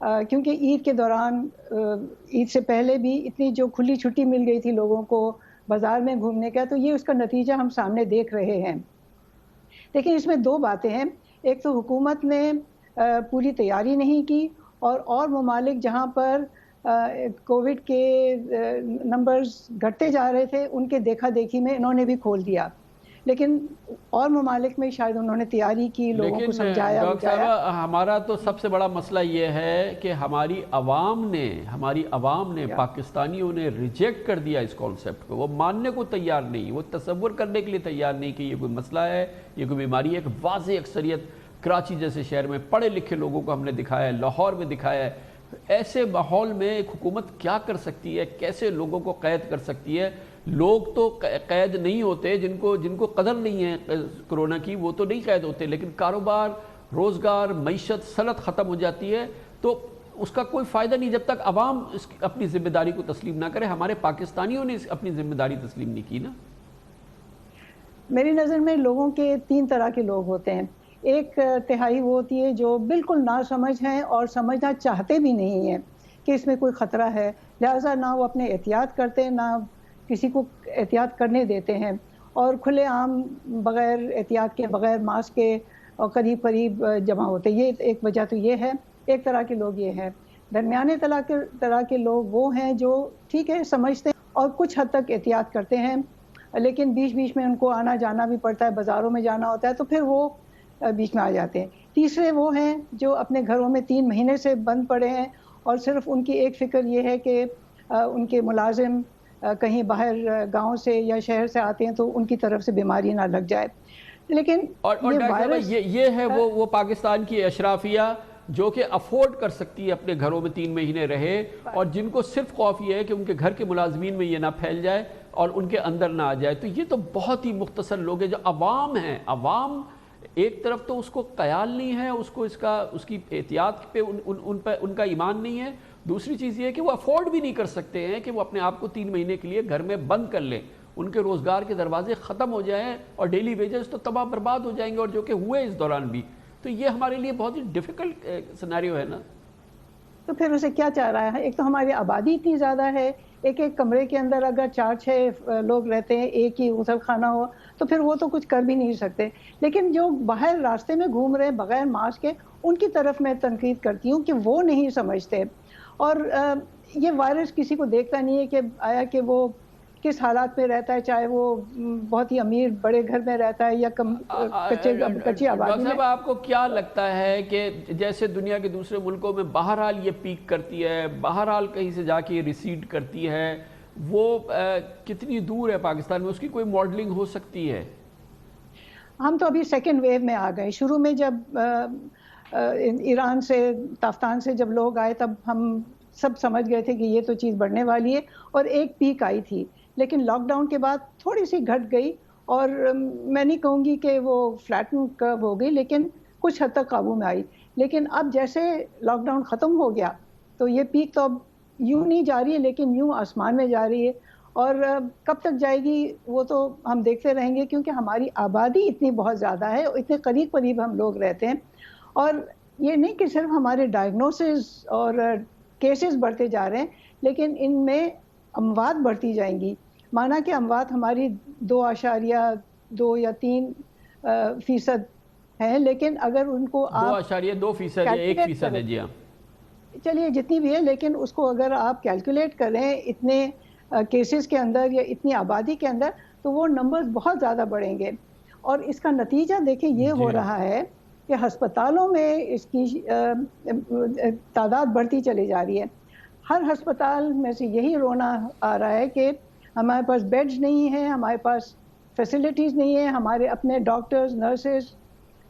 کیونکہ عید کے دوران عید سے پہلے بھی اتنی جو کھلی چھٹی مل گئی تھی لوگوں کو بازار میں گھومنے کا، تو یہ اس کا نتیجہ ہم سامنے دیکھ رہے ہیں۔ لیکن اس میں دو باتیں ہیں، ایک تو حکومت نے پوری تیاری نہیں کی، اور ممالک جہاں پر کووڈ کے نمبرز گھٹتے جا رہے تھے ان کے دیکھا دیکھی میں انہوں نے بھی کھول دیا، لیکن اور ممالک میں شاید انہوں نے تیاری کی، لوگوں کو سمجھایا۔ ڈاکٹر صاحبہ، ہمارا تو سب سے بڑا مسئلہ یہ ہے کہ ہماری عوام نے پاکستانیوں نے ریجیکٹ کر دیا اس کانسیپٹ کو، وہ ماننے کو تیار نہیں، وہ تصور کرنے کے لیے تیار نہیں کہ یہ کوئی مسئلہ ہے، یہ کوئی بیماری ہے۔ ایک واضح اکثریت کراچی جیسے شہر میں پڑھے لکھے لوگوں کو ہم نے دکھایا ہے، لاہور میں دکھایا ہے۔ ایسے ماحول میں ایک حکومت کیا کر سکتی ہے، کیسے لوگوں کو قید کر سکتی ہے؟ لوگ تو قید نہیں ہوتے، جن کو قدر نہیں ہے کرونا کی وہ تو نہیں قید ہوتے، لیکن کاروبار، روزگار، معیشت، صنعت ختم ہو جاتی ہے، تو اس کا کوئی فائدہ نہیں جب تک عوام اپنی ذمہ داری کو تسلیم نہ کرے۔ ہمارے پاکستانیوں نے اپنی ذمہ داری تسلیم نہیں کی نا۔ میری نظر میں لوگوں کے تین طرح کے لوگ ہوتے ہیں۔ ایک تہائی وہ ہوتی ہے جو بالکل ناسمجھ ہیں اور سمجھنا چاہتے بھی نہیں ہیں کہ اس میں کوئی خطرہ ہے، لہٰذا نہ وہ اپنے احتیاط کرتے ہیں، نہ کسی کو احتیاط کرنے دیتے ہیں، اور کھلے عام بغیر احتیاط کے، بغیر ماسک کے اور قریب جمع ہوتے ہیں۔ یہ ایک وجہ تو یہ ہے، ایک طرح کے لوگ یہ ہیں۔ درمیانے طرح کے لوگ وہ ہیں جو ٹھیک ہے سمجھتے ہیں اور کچھ حد تک احتیاط کرتے ہیں، لیکن بیچ میں ان کو آنا جانا بھی پڑتا ہے، بازاروں میں جانا ہوتا ہے، تو پھر وہ بیچ میں آ جاتے ہیں۔ تیسرے وہ ہیں جو اپنے گھروں میں 3 مہینے سے بند پڑے ہیں اور صرف ان کی ایک فکر یہ ہے کہ ان کے ملازم کہیں باہر گاؤں سے یا شہر سے آتے ہیں تو ان کی طرف سے بیماری نہ لگ جائے۔ لیکن یہ ہے وہ پاکستان کی اشرافیہ جو کہ افورڈ کر سکتی ہے اپنے گھروں میں 3 مہینے رہے، اور جن کو صرف خوف یہ ہے کہ ان کے گھر کے ملازمین میں یہ نہ پھیل جائے اور ان کے اندر نہ آ جائے۔ تو یہ تو بہت ہی مختصر لوگ ہیں جو عوام ہیں۔ عوام ایک طرف تو اس کو خیال نہیں ہے، اس کو اس کی احتیاط پہ ان کا ایمان نہیں ہے، دوسری چیز یہ ہے کہ وہ افورڈ بھی نہیں کر سکتے ہیں کہ وہ اپنے آپ کو 3 مہینے کے لیے گھر میں بند کر لیں، ان کے روزگار کے دروازے ختم ہو جائیں اور ڈیلی ویجز تو تباہ برباد ہو جائیں گے، اور جو کہ ہوئے اس دوران بھی۔ تو یہ ہمارے لیے بہت ہی ڈیفیکلٹ سینیریو ہے نا۔ تو پھر اسے کیا چاہ رہا ہے؟ ایک تو ہماری آبادی اتنی زیادہ ہے، ایک کمرے کے اندر اگر 4-6 لوگ رہتے ہیں، ایک ہی غسل خانہ ہو، تو پھر وہ تو کچھ کر بھی نہیں سکتے۔ لیکن جو باہر راستے میں گھوم رہے بغیر ماسک کے، ان کی طرف میں تنقید کرتی ہوں کہ وہ نہیں سمجھتے، اور یہ وائرس کسی کو دیکھتا نہیں ہے کہ آیا کہ وہ کس حالات میں رہتا ہے، چاہے وہ بہت ہی امیر بڑے گھر میں رہتا ہے یا کچی آبادی میں۔ آپ کو کیا لگتا ہے کہ جیسے دنیا کے دوسرے ملکوں میں بہرحال یہ پیک کرتی ہے، بہرحال کہیں سے جا کے یہ ریسیڈ کرتی ہے، وہ کتنی دور ہے پاکستان میں؟ اس کی کوئی ماڈلنگ ہو سکتی ہے؟ ہم تو ابھی سیکنڈ ویو میں آ گئے۔ شروع میں جب ایران سے، تافتان سے جب لوگ آئے تب ہم سب سمجھ گئے تھے کہ یہ تو چیز بڑھنے والی ہے، اور ایک پیک آئی تھی، لیکن لاک ڈاؤن کے بعد تھوڑی سی گھٹ گئی، اور میں نہیں کہوں گی کہ وہ فلیٹن کرو ہو گئی، لیکن کچھ حد تک قابو میں آئی۔ لیکن اب جیسے لاک ڈاؤن ختم ہو گیا تو یہ پیک تو اب یوں نہیں جا رہی ہے، لیکن یوں آسمان میں جا رہی ہے، اور کب تک جائے گی وہ تو ہم دیکھتے رہیں گے، کیونکہ ہماری آبادی اتنی بہت زیادہ ہے، اتنے قریب ہم لوگ رہتے ہیں، اور یہ نہیں کہ صرف ہمارے ڈائگنوسس اور کیسز بڑھتے جا رہے ہیں، لیکن ان میں اموات بڑھتی جائیں گی۔ مانا کہ اموات ہماری 2.2 یا 3% ہیں، لیکن اگر ان کو آپ 2.2% یا 1% ہے، جی ہاں چلیے جتنی بھی ہے، لیکن اس کو اگر آپ کیلکولیٹ کریں اتنے کیسز کے اندر یا اتنی آبادی کے اندر، تو وہ نمبرز بہت زیادہ بڑھیں گے، اور اس کا نتیجہ دیکھیں یہ ہو رہا ہے کہ ہسپتالوں میں اس کی تعداد بڑھتی چلی جا رہی ہے۔ ہر ہسپتال میں سے یہی رونا آ رہا ہے کہ ہمارے پاس بیڈز نہیں ہیں، ہمارے پاس فیسلٹیز نہیں ہیں، ہمارے اپنے ڈاکٹرز، نرسز،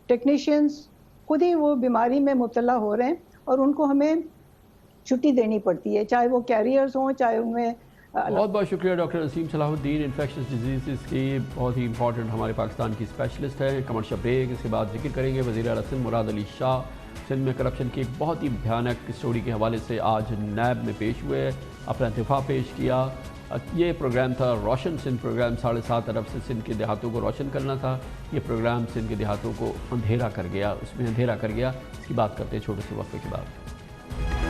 ٹیکنیشینز خود ہی وہ بیماری میں مبتلا ہو رہے ہیں، اور ان کو ہمیں چھٹی دینی پڑتی ہے، چاہے وہ کیریئرز ہوں، چاہے ان میں۔ بہت بہت شکریہ ڈاکٹر نسیم صلاح الدین، انفیکشس ڈیزیزز کی بہت ہی امپورٹنٹ ہمارے پاکستان کی اسپیشلسٹ ہیں۔ کمرشل بریک، اس کے بعد ذکر کریں گے وزیر اعلیٰ سندھ مراد علی شاہ سندھ میں کرپشن کی ایک بہت ہی بھیانک اسٹوری کے حوالے سے آج نیب میں پیش ہوئے، اپنا دفاع پیش کیا۔ یہ پروگرام تھا روشن سندھ پروگرام، 7.5 ارب سے سندھ کے دیہاتوں کو روشن کرنا تھا۔ یہ پروگرام سندھ کے دیہاتوں کو اندھیرا کر گیا، اس میں اندھیرا کر گیا۔ اس کی بات کرتے ہیں چھوٹے سے وقفے کے بعد۔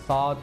7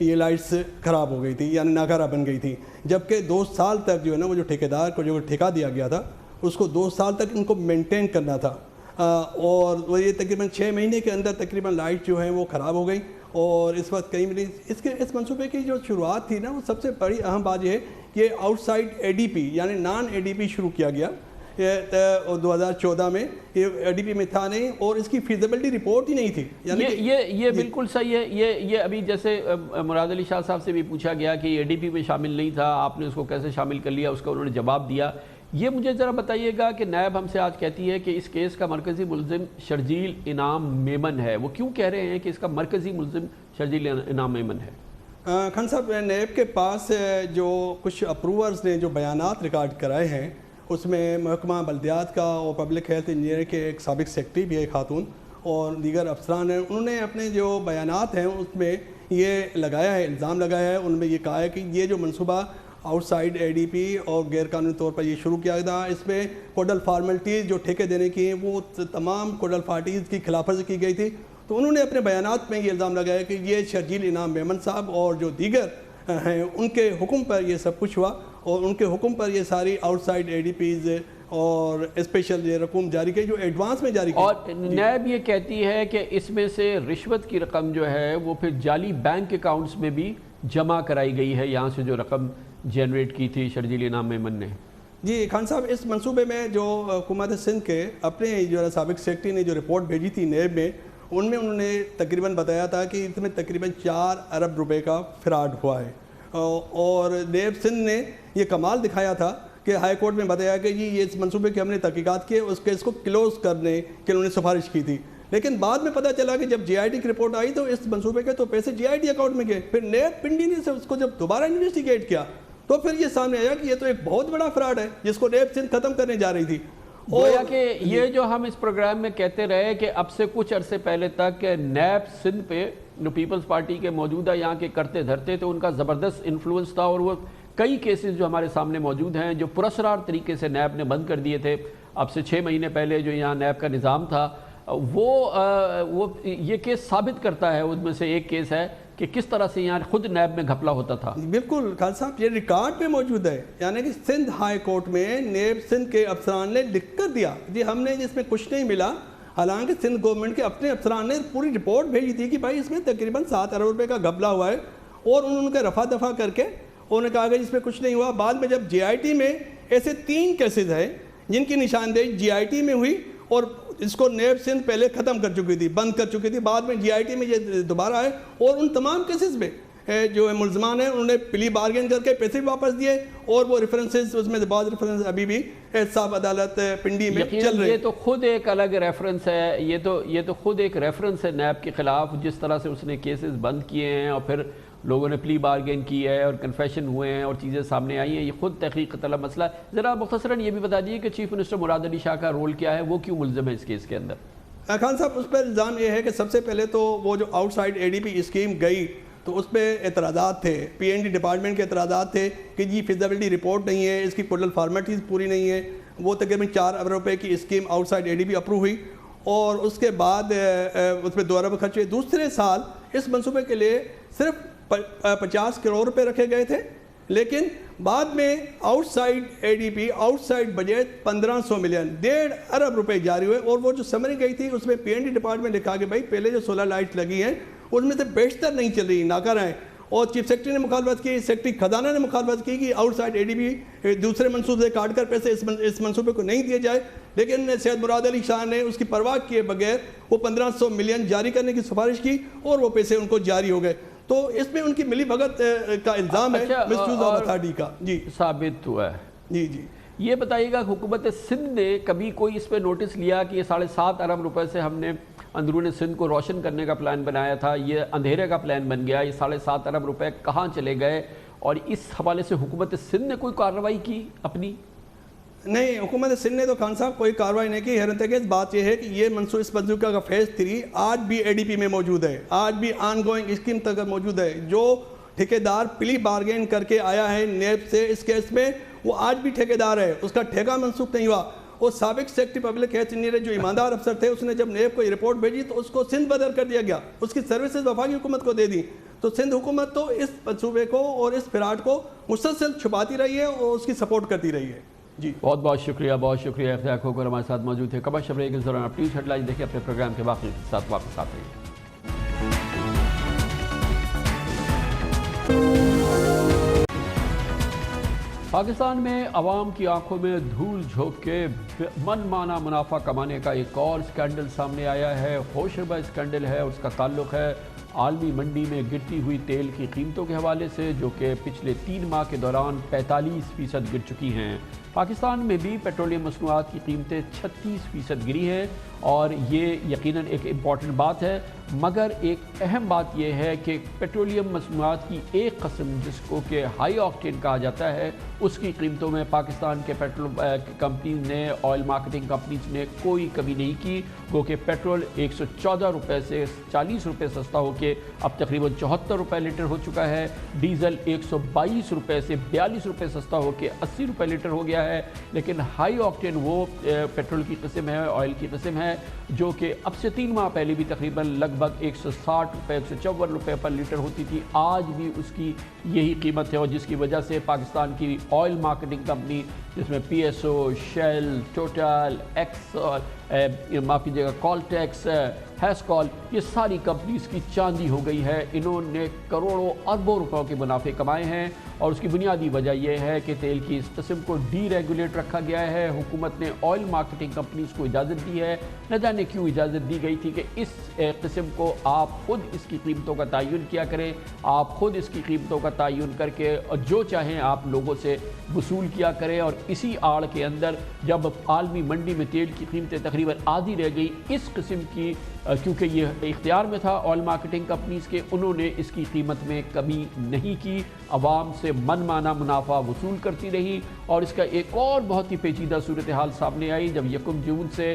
یہ لائٹس خراب ہو گئی تھی یعنی ناکارہ بن گئی تھی، جبکہ 2 سال تک جو ہے نا وہ جو ٹھیکیدار کو جو ٹھیکہ دیا گیا تھا اس کو 2 سال تک ان کو مینٹین کرنا تھا، اور وہ یہ تقریباً 6 مہینے کے اندر تقریباً لائٹ جو ہیں وہ خراب ہو گئی، اور اس وقت کئی مہینے اس منصوبے کی جو شروعات تھی نا وہ سب سے بڑی اہم بات یہ ہے کہ آؤٹ سائڈ اے ڈی پی یعنی نان اے ڈی پی شروع کیا گیا 2014 میں، یہ اے ڈی پی میں تھا نہیں اور اس کی فیزیبلٹی رپورٹ ہی نہیں تھی، یعنی یہ بالکل صحیح ہے۔ یہ ابھی جیسے مراد علی شاہ صاحب سے بھی پوچھا گیا کہ اے ڈی پی میں شامل نہیں تھا، آپ نے اس کو کیسے شامل کر لیا، اس کا انہوں نے جواب دیا۔ یہ مجھے ذرا بتائیے گا کہ نیب ہم سے آج کہتی ہے کہ اس کیس کا مرکزی ملزم شرجیل انعام میمن ہے، وہ کیوں کہہ رہے ہیں کہ اس کا مرکزی ملزم شرجیل انعام میمن ہے؟ خان صاحب، نیب کے پاس جو کچھ اپروورز نے جو بیانات ریکارڈ کرائے ہیں اس میں محکمہ بلدیات کا اور پبلک ہیلتھ انجینئر کے ایک سابق سیکٹری بھی ہے خاتون اور دیگر افسران ہیں، انہوں نے اپنے جو بیانات ہیں اس میں یہ لگایا ہے، الزام لگایا ہے، ان میں یہ کہا ہے کہ یہ جو منصوبہ آؤٹ سائڈ اے ڈی پی اور غیر قانونی طور پر یہ شروع کیا تھا، اس میں کوڈل فارمیلٹیز جو ٹھیکے دینے کی ہیں وہ تمام کوڈل فارمیلٹیز کی خلاف ورزی کی گئی تھی، تو انہوں نے اپنے بیانات میں یہ الزام لگایا کہ یہ شرجیل انعام میمن صاحب اور جو دیگر ہیں ان کے حکم پر یہ سب کچھ ہوا اور ان کے حکم پر یہ ساری out side A D Ps اور اسپیشل یہ رقم جاری کی جو ایڈوانس میں جاری کی، اور نیب یہ کہتی ہے کہ اس میں سے رشوت کی رقم جو ہے وہ پھر جعلی بینک اکاؤنٹس میں بھی جمع کرائی گئی ہے، یہاں سے جو رقم جنریٹ کی تھی شرجیل انعام میمن نے۔ جی خان صاحب، اس منصوبے میں جو حکومت سندھ کے اپنے جو سابق سیکٹری نے جو رپورٹ بھیجی تھی نیب میں، ان میں انہوں نے تقریباً بتایا تھا کہ اس میں تقریباً 4 ارب روپے کا فراڈ ہوا ہے، اور نیب سندھ نے یہ کمال دکھایا تھا کہ ہائی کورٹ میں بتایا کہ جی یہ اس منصوبے کی ہم نے تحقیقات کی، اس کیس کو کلوز کرنے کی انہوں نے سفارش کی تھی، لیکن بعد میں پتہ چلا کہ جب جی آئی ٹی کی رپورٹ آئی تو اس منصوبے کے تو پیسے جی آئی ٹی اکاؤنٹ میں گئے، پھر نیب پنڈی نے اس کو جب دوبارہ انویسٹیگیٹ کیا تو پھر یہ سامنے آیا کہ یہ تو ایک بہت بڑا فراڈ ہے جس کو نیب سندھ ختم کرنے جا رہی تھی۔ گویا کہ یہ جو ہم اس پروگرام میں کہتے رہے کہ اب سے کچھ عرصے پہلے تک نیب سندھ پہ پیپلز پارٹی کے موجودہ یہاں کے کرتے دھرتے تو ان کا زبردست انفلوئنس تھا، اور وہ کئی کیسز جو ہمارے سامنے موجود ہیں جو پراسرار طریقے سے نیب نے بند کر دیے تھے۔ اب سے 6 مہینے پہلے جو یہاں نیب کا نظام تھا وہ یہ کیس ثابت کرتا ہے، ان میں سے ایک کیس ہے کہ کس طرح سے یہاں خود نیب میں گھپلا ہوتا تھا۔ بالکل خان صاحب، یہ ریکارڈ پہ موجود ہے، یعنی کہ سندھ ہائی کورٹ میں نیب سندھ کے افسران نے لکھ کر دیا جی ہم نے اس میں کچھ نہیں ملا، حالانکہ سندھ گورنمنٹ کے اپنے افسران نے پوری رپورٹ بھیجی تھی کہ بھائی اس میں تقریباً 7 ارب روپے کا گھپلا ہوا ہے، اور انہوں نے رفع دفع کر کے انہوں نے کہا کہ اس میں کچھ نہیں ہوا۔ بعد میں جب جی آئی ٹی میں ایسے 3 کیسز ہیں جن کی نشاندہی جی آئی ٹی میں ہوئی اور اس کو نیب سندھ پہلے ختم کر چکی تھی، بند کر چکی تھی، بعد میں جی آئی ٹی میں یہ دوبارہ آئے، اور ان تمام کیسز میں جو ملزمان ہیں انہوں نے پلی بارگین کر کے پیسے بھی واپس دیے، اور وہ ریفرنسز اس میں بعض ریفرنس ابھی بھی احتساب عدالت پنڈی میں چل رہے ہیں۔ یہ تو خود ایک الگ ریفرنس ہے، یہ تو خود ایک ریفرنس ہے نیب کے خلاف، جس طرح سے اس نے کیسز بند کیے ہیں اور پھر لوگوں نے پلی بارگین کی ہے اور کنفیشن ہوئے ہیں اور چیزیں سامنے آئی ہیں، یہ خود تحقیق طلب مسئلہ ہے۔ ذرا مختصراً یہ بھی بتا دیجیے کہ چیف منسٹر مراد علی شاہ کا رول کیا ہے، وہ کیوں ملزم ہے اس کیس کے اندر؟ خان صاحب، اس پر الزام یہ ہے کہ سب سے پہلے تو وہ جو out side A D P scheme گئی تو اس پہ اعتراضات تھے، پی این ڈی ڈپارٹمنٹ کے اعتراضات تھے کہ جی فیزیبلٹی رپورٹ نہیں ہے، اس کی کوڈل فارمیلٹیز پوری نہیں ہے۔ وہ تقریباً 4 ارب روپے کی scheme out side A D P approve ہوئی، اور اس کے بعد اس پہ 2 ارب خرچ ہوئے۔ دوسرے سال اس منصوبے کے لیے صرف 50 کروڑ روپے رکھے گئے تھے، لیکن بعد میں outside A D P outside budget 1500 million 1.5 ارب روپے جاری ہوئے، اور وہ جو سمری گئی تھی اس میں پی این ڈی ڈپارٹمنٹ نے کہا کہ بھائی پہلے جو 16 لائٹ لگی ہیں ان میں سے بیشتر نہیں چل رہی، ناکارہ ہیں، اور چیف سیکرٹری نے مخالفت کی، سیکرٹری خزانہ نے مخالفت کی کہ آؤٹ سائڈ اے ڈی پی دوسرے منصوبے سے کاٹ کر پیسے اس منصوبے کو نہیں دیے جائے، لیکن سید مراد علی شاہ نے اس کی پرواہ کیے بغیر وہ 1500 ملین جاری کرنے کی سفارش کی، اور وہ پیسے ان کو جاری ہو گئے۔ تو اس میں ان کی ملی بھگت کا الزام ہے، مس یوز آف اتھارٹی کا جی ثابت ہوا ہے۔ جی جی یہ بتائیے گا حکومت سندھ نے کبھی کوئی اس پہ نوٹس لیا کہ یہ 7.5 ارب روپے سے ہم نے اندرون سندھ کو روشن کرنے کا پلان بنایا تھا، یہ اندھیرے کا پلان بن گیا، یہ 7.5 ارب روپے کہاں چلے گئے، اور اس حوالے سے حکومت سندھ نے کوئی کارروائی کی اپنی؟ نہیں، حکومت سندھ نے تو خان صاحب کوئی کارروائی نہیں کی۔ حیرت انگیز بات یہ ہے کہ یہ اس منصوبے کا فیز 3 آج بھی اے ڈی پی میں موجود ہے، آج بھی آن گوئنگ اسکیم تک موجود ہے۔ جو ٹھیکیدار پلی بارگین کر کے آیا ہے نیب سے اس کیس میں، وہ آج بھی ٹھیکیدار ہے، اس کا ٹھیکہ منسوخ نہیں ہوا۔ اور سابق سیکرٹری پبلک ہیلتھ انجینئر جو ایماندار افسر تھے، اس نے جب نیب کو یہ رپورٹ بھیجی تو اس کو سندھ بدر کر دیا گیا، اس کی سروسز وفاقی حکومت کو دے دی۔ تو سندھ حکومت تو اس منصوبے کو اور اس فراڈ کو مسلسل چھپاتی رہی ہے اور اس کی سپورٹ کرتی رہی ہے. جی بہت بہت شکریہ اختیار کھوکھر ہمارے ساتھ موجود تھے. کمرشل بریک کے دوران آپ نیوز ہیڈ لائن دیکھیں. اپنے پروگرام کے باقی ساتھ واپس آتے ہیں. پاکستان میں عوام کی آنکھوں میں دھول جھونک کے من مانا منافع کمانے کا ایک اور اسکینڈل سامنے آیا ہے. ہوشربہ اسکینڈل ہے اور اس کا تعلق ہے عالمی منڈی میں گرتی ہوئی تیل کی قیمتوں کے حوالے سے، جو کہ پچھلے 3 ماہ کے دوران 45% گر چکی ہیں. پاکستان میں بھی پیٹرولیم مصنوعات کی قیمتیں 36% گری ہیں اور یہ یقیناً ایک امپورٹنٹ بات ہے، مگر ایک اہم بات یہ ہے کہ پیٹرولیم مصنوعات کی ایک قسم جس کو کہ ہائی آکٹین کہا جاتا ہے، اس کی قیمتوں میں پاکستان کے پیٹرول کمپنیز نے، آئل مارکیٹنگ کمپنیز نے کوئی کمی نہیں کی، گو کہ پیٹرول 114 روپے سے 40 روپے سستا ہو کے اب تقریباً 74 روپے لیٹر ہو چکا ہے. ڈیزل 122 روپے سے 42 روپے سستا ہو کے 80 روپے لیٹر ہو گیا ہے. لیکن ہائی آکٹین وہ پیٹرول کی قسم ہے، آئل کی قسم ہے، جو کہ اب سے 3 ماہ پہلے بھی تقریباً لگ بھگ 160 روپے 154 روپے پر لیٹر ہوتی تھی. آج بھی اس کی یہی قیمت ہے، اور جس کی وجہ سے پاکستان کی آئل مارکیٹنگ کمپنی جس میں P S O, shell, total, x, معاف کیجیے گا، کالٹیکس، ہیسکال، یہ ساری کمپنیز کی چاندی ہو گئی ہے. انہوں نے کروڑوں اربوں روپوں کے منافع کمائے ہیں، اور اس کی بنیادی وجہ یہ ہے کہ تیل کی اس قسم کو ڈی ریگولیٹ رکھا گیا ہے. حکومت نے آئل مارکیٹنگ کمپنیز کو اجازت دی ہے، نہ جانے کیوں اجازت دی گئی تھی کہ اس قسم کو آپ خود اس کی قیمتوں کا تعین کیا کریں، آپ خود اس کی قیمتوں کا تعین کر کے جو چاہیں آپ لوگوں سے وصول کیا کریں. اور اسی آڑ کے اندر جب عالمی منڈی میں تیل کی قیمتیں تقریباً آدھی رہ گئی، اس قسم کی کیونکہ یہ اختیار میں تھا آئل مارکیٹنگ کمپنیز کے، انہوں نے اس کی قیمت میں کمی نہیں کی، عوام سے من مانا منافع وصول کرتی رہی. اور اس کا ایک اور بہت ہی پیچیدہ صورتحال سامنے آئی جب 1 جون سے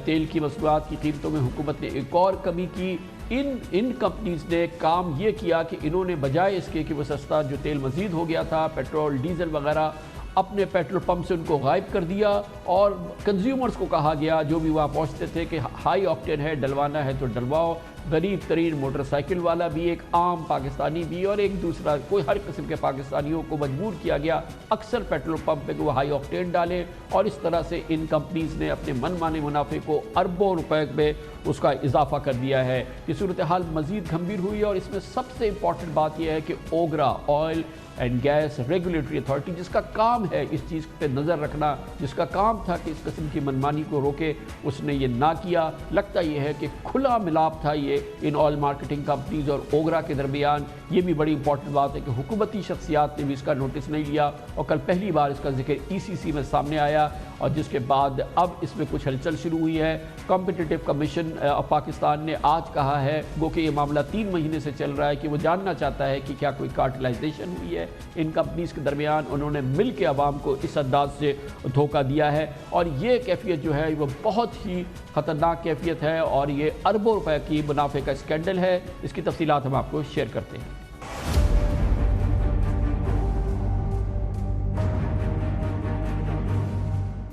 تیل کی مصنوعات کی قیمتوں میں حکومت نے ایک اور کمی کی. ان کمپنیز نے کام یہ کیا کہ انہوں نے بجائے اس کے کہ وہ سستا جو تیل مزید ہو گیا تھا، پیٹرول، ڈیزل وغیرہ، اپنے پیٹرول پمپ سے ان کو غائب کر دیا، اور کنزیومرز کو کہا گیا جو بھی وہاں پہنچتے تھے کہ ہائی آکٹین ہے، ڈلوانا ہے تو ڈلواؤ. غریب ترین موٹر سائیکل والا بھی، ایک عام پاکستانی بھی، اور ایک دوسرا کوئی ہر قسم کے پاکستانیوں کو مجبور کیا گیا اکثر پیٹرول پمپ پہ کہ وہ ہائی آکٹین ڈالیں. اور اس طرح سے ان کمپنیز نے اپنے من مانے منافع کو اربوں روپے میں اس کا اضافہ کر دیا ہے. یہ صورتحال مزید گھمبیر ہوئی، اور اس میں سب سے امپورٹنٹ بات یہ ہے کہ OGRA, oil and gas regulatory authority, جس کا کام ہے اس چیز پہ نظر رکھنا، جس کا کام تھا کہ اس قسم کی منمانی کو روکے، اس نے یہ نہ کیا. لگتا یہ ہے کہ کھلا ملاپ تھا یہ ان آئل مارکیٹنگ کمپنیز اور اوگرا کے درمیان. یہ بھی بڑی امپورٹنٹ بات ہے کہ حکومتی شخصیات نے بھی اس کا نوٹس نہیں لیا، اور کل پہلی بار اس کا ذکر ECC میں سامنے آیا، اور جس کے بعد اب اس میں کچھ ہلچل شروع ہوئی ہے. کمپٹیٹو کمیشن آف پاکستان نے آج کہا ہے، گو کہ یہ معاملہ 3 مہینے سے چل رہا ہے، کہ وہ جاننا چاہتا ہے کہ کیا کوئی کارٹلائزیشن ہوئی ہے ان کمپنیز کے درمیان. انہوں نے مل کے عوام کو اس انداز سے دھوکہ دیا ہے، اور یہ کیفیت جو ہے وہ بہت ہی خطرناک کیفیت ہے، اور یہ اربوں روپے کی منافع کا اسکینڈل ہے. اس کی تفصیلات ہم آپ کو شیئر کرتے ہیں.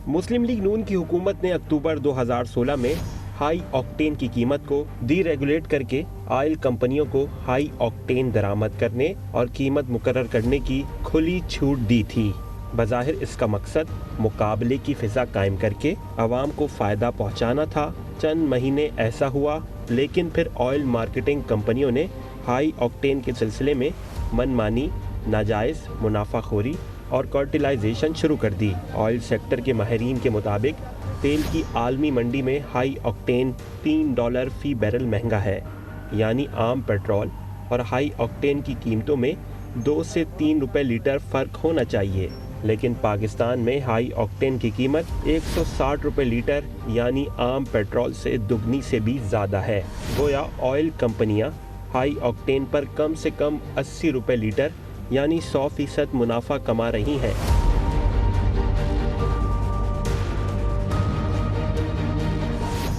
مسلم لیگ نون کی حکومت نے اکتوبر 2016 میں ہائی آکٹین کی قیمت کو ڈی ریگولیٹ کر کے آئل کمپنیوں کو ہائی آکٹین درآمد کرنے اور قیمت مقرر کرنے کی کھلی چھوٹ دی تھی. بظاہر اس کا مقصد مقابلے کی فضا قائم کر کے عوام کو فائدہ پہنچانا تھا. چند مہینے ایسا ہوا، لیکن پھر آئل مارکیٹنگ کمپنیوں نے ہائی آکٹین کے سلسلے میں من مانی، ناجائز منافع خوری اور کارٹلائزیشن شروع کر دی. آئل سیکٹر کے ماہرین کے مطابق تیل کی عالمی منڈی میں ہائی آکٹین $3 فی بیرل مہنگا ہے، یعنی عام پیٹرول اور ہائی آکٹین کی قیمتوں میں 2 سے 3 روپے لیٹر فرق ہونا چاہیے. لیکن پاکستان میں ہائی آکٹین کی قیمت 160 روپے لیٹر یعنی عام پیٹرول سے دگنی سے بھی زیادہ ہے. گویا آئل کمپنیاں ہائی آکٹین پر کم سے کم 80 روپے لیٹر یعنی 100% منافع کما رہی ہیں.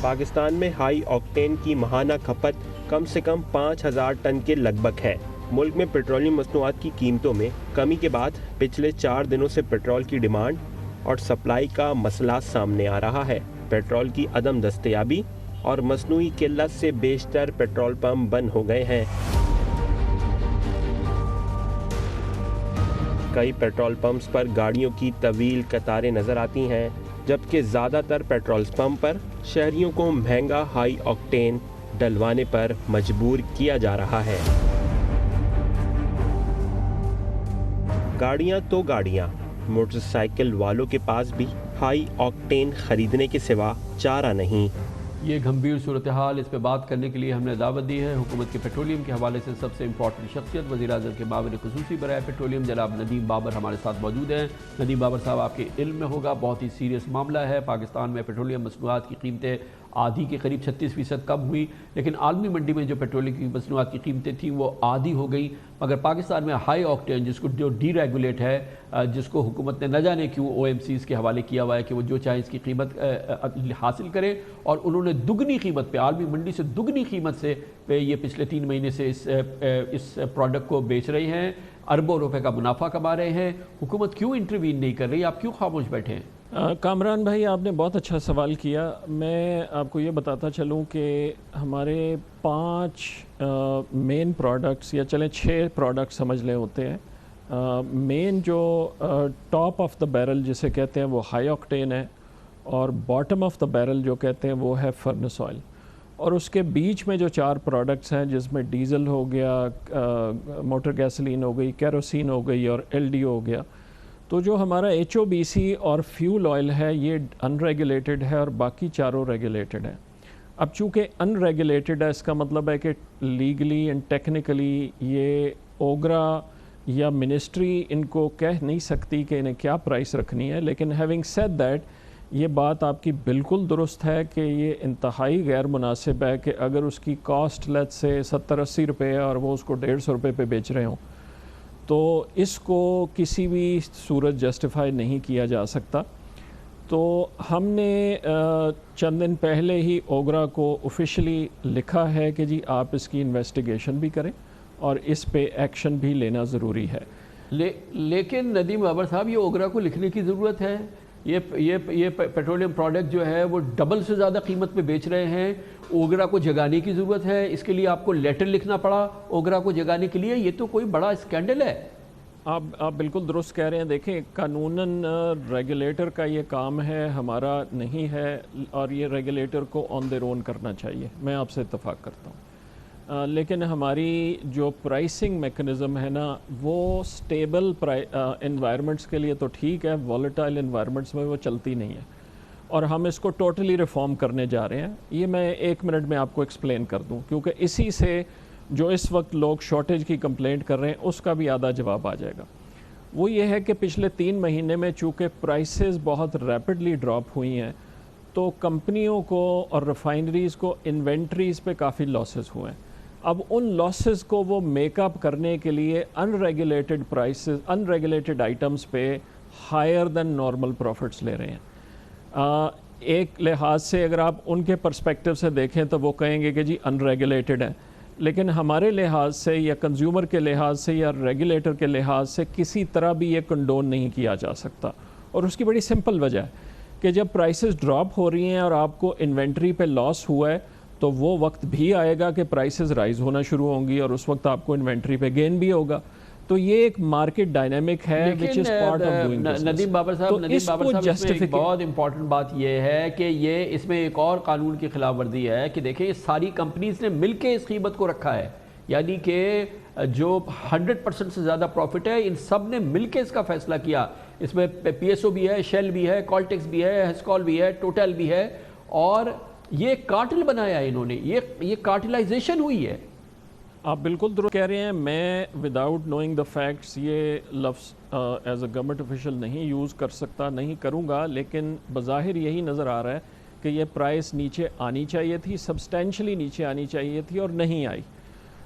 پاکستان میں ہائی آکٹین کی ماہانہ کھپت کم سے کم 5000 ٹن کے لگ بھگ ہے. ملک میں پیٹرولیم مصنوعات کی قیمتوں میں کمی کے بعد پچھلے 4 دنوں سے پیٹرول کی ڈیمانڈ اور سپلائی کا مسئلہ سامنے آ رہا ہے. پیٹرول کی عدم دستیابی اور مصنوعی قلت سے بیشتر پیٹرول پمپ بند ہو گئے ہیں. کئی پیٹرول پمپس پر گاڑیوں کی طویل قطاریں نظر آتی ہیں، جبکہ زیادہ تر پیٹرول پمپ پر شہریوں کو مہنگا ہائی آکٹین ڈلوانے پر مجبور کیا جا رہا ہے۔ گاڑیاں تو گاڑیاں، موٹر سائیکل والوں کے پاس بھی ہائی آکٹین خریدنے کے سوا چارہ نہیں۔ یہ گھمبیر صورتحال، اس پہ بات کرنے کے لیے ہم نے دعوت دی ہے حکومت کے پیٹرولیم کے حوالے سے سب سے امپورٹنٹ شخصیت وزیر اعظم کے معاون خصوصی برائے پیٹرولیم جناب ندیم بابر ہمارے ساتھ موجود ہیں۔ ندیم بابر صاحب، آپ کے علم میں ہوگا بہت ہی سیریس معاملہ ہے، پاکستان میں پیٹرولیم مصنوعات کی قیمتیں آدھی کے قریب 36% کم ہوئی، لیکن عالمی منڈی میں جو پیٹرولیم کی مصنوعات کی قیمتیں تھیں وہ آدھی ہو گئی، مگر پاکستان میں ہائی آکٹین جس کو جو ڈی ریگولیٹ ہے، جس کو حکومت نے نہ جانے کیوں او ایم سیز کے حوالے کیا ہوا ہے کہ وہ جو چاہیں اس کی قیمت حاصل کریں، اور انہوں نے دگنی قیمت پہ، عالمی منڈی سے دگنی قیمت سے یہ پچھلے 3 مہینے سے اس پروڈکٹ کو بیچ رہے ہیں، اربوں روپے کا منافع کما رہے ہیں۔ حکومت کیوں انٹروین نہیں کر رہی؟ آپ کیوں خاموش بیٹھے ہیں؟ کامران بھائی، آپ نے بہت اچھا سوال کیا۔ میں آپ کو یہ بتاتا چلوں کہ ہمارے 5 مین پروڈکٹس، یا چلیں 6 پروڈکٹس سمجھ لیں ہوتے ہیں۔ مین جو ٹاپ آف دا بیرل جسے کہتے ہیں وہ ہائی آکٹین ہے، اور باٹم آف دا بیرل جو کہتے ہیں وہ ہے فرنس آئل، اور اس کے بیچ میں جو 4 پروڈکٹس ہیں جس میں ڈیزل ہو گیا، موٹر گیسولین ہو گئی، کیروسین ہو گئی، اور ایل ڈی او ہو گیا۔ تو جو ہمارا ایچ او بی سی اور فیول آئل ہے یہ ان ریگولیٹڈ ہے، اور باقی چاروں ریگولیٹڈ ہیں۔ اب چونکہ ان ریگولیٹڈ ہے، اس کا مطلب ہے کہ لیگلی اینڈ ٹیکنیکلی یہ اوگرا یا منسٹری ان کو کہہ نہیں سکتی کہ انہیں کیا پرائس رکھنی ہے، لیکن ہیونگ سیڈ دیٹ، یہ بات آپ کی بالکل درست ہے کہ یہ انتہائی غیر مناسب ہے کہ اگر اس کی کاسٹ لیٹ سے 70-80 روپے ہے اور وہ اس کو 150 روپے پہ بیچ رہے ہوں، تو اس کو کسی بھی صورت جسٹیفائی نہیں کیا جا سکتا۔ تو ہم نے چند دن پہلے ہی اوگرا کو آفیشلی لکھا ہے کہ جی آپ اس کی انویسٹیگیشن بھی کریں اور اس پہ ایکشن بھی لینا ضروری ہے۔ لیکن ندیم بابر صاحب، یہ اوگرا کو لکھنے کی ضرورت ہے؟ یہ پیٹرولیم پروڈکٹ جو ہے وہ ڈبل سے زیادہ قیمت پہ بیچ رہے ہیں، اوگرا کو جگانے کی ضرورت ہے؟ اس کے لیے آپ کو لیٹر لکھنا پڑا اوگرا کو جگانے کے لیے؟ یہ تو کوئی بڑا اسکینڈل ہے۔ آپ بالکل درست کہہ رہے ہیں۔ دیکھیں، قانوناً ریگولیٹر کا یہ کام ہے، ہمارا نہیں ہے، اور یہ ریگولیٹر کو آن دیئر اون کرنا چاہیے، میں آپ سے اتفاق کرتا ہوں۔ لیکن ہماری جو پرائسنگ میکنزم ہے نا، وہ سٹیبل انوائرمنٹس کے لیے تو ٹھیک ہے، والیٹائل انوائرمنٹس میں وہ چلتی نہیں ہے، اور ہم اس کو ٹوٹلی ریفارم کرنے جا رہے ہیں۔ یہ میں 1 منٹ میں آپ کو ایکسپلین کر دوں، کیونکہ اسی سے جو اس وقت لوگ شارٹیج کی کمپلینٹ کر رہے ہیں اس کا بھی آدھا جواب آ جائے گا۔ وہ یہ ہے کہ پچھلے 3 مہینے میں چونکہ پرائسز بہت ریپڈلی ڈراپ ہوئی ہیں، تو کمپنیوں کو اور ریفائنریز کو انوینٹریز پہ کافی لاسز ہوئے ہیں۔ اب ان لاسز کو وہ میک اپ کرنے کے لیے ان ریگولیٹڈ پرائسز، ان ریگولیٹڈ آئٹمس پہ ہائر دین نارمل پروفٹس لے رہے ہیں۔ ایک لحاظ سے اگر آپ ان کے پرسپیکٹو سے دیکھیں تو وہ کہیں گے کہ جی ان ریگولیٹڈ ہے، لیکن ہمارے لحاظ سے یا کنزیومر کے لحاظ سے یا ریگولیٹر کے لحاظ سے کسی طرح بھی یہ کنڈون نہیں کیا جا سکتا، اور اس کی بڑی سمپل وجہ ہے کہ جب پرائسز ڈراپ ہو رہی ہیں اور آپ کو انوینٹری پہ لاس ہوا ہے، تو وہ وقت بھی آئے گا کہ پرائسز رائز ہونا شروع ہوں گی، اور اس وقت آپ کو انوینٹری پہ گین بھی ہوگا۔ تو یہ ایک مارکیٹ ڈائنامک ہے which is part of doing business۔ Nadeem Babar صاحب، اس میں ایک بہت امپورٹنٹ بات یہ ہے کہ یہ اس میں ایک اور قانون کی خلاف ورزی ہے کہ دیکھیں یہ ساری کمپنیز نے مل کے اس قیمت کو رکھا ہے، یعنی کہ جو 100% سے زیادہ پروفٹ ہے ان سب نے مل کے اس کا فیصلہ کیا۔ اس میں پی ایس او بھی ہے، شیل بھی ہے، کالٹیکس بھی ہے، ہیسکول بھی ہے، ٹوٹل بھی ہے، اور یہ کارٹل بنایا ہے انہوں نے، یہ کارٹلائزیشن ہوئی ہے۔ آپ بالکل درست کہہ رہے ہیں۔ میں وداؤٹ نوئنگ دا فیکٹس یہ لفظ ایز اے گورنمنٹ آفیشل نہیں یوز کر سکتا، نہیں کروں گا، لیکن بظاہر یہی نظر آ رہا ہے کہ یہ پرائس نیچے آنی چاہیے تھی، سبسٹینشلی نیچے آنی چاہیے تھی، اور نہیں آئی۔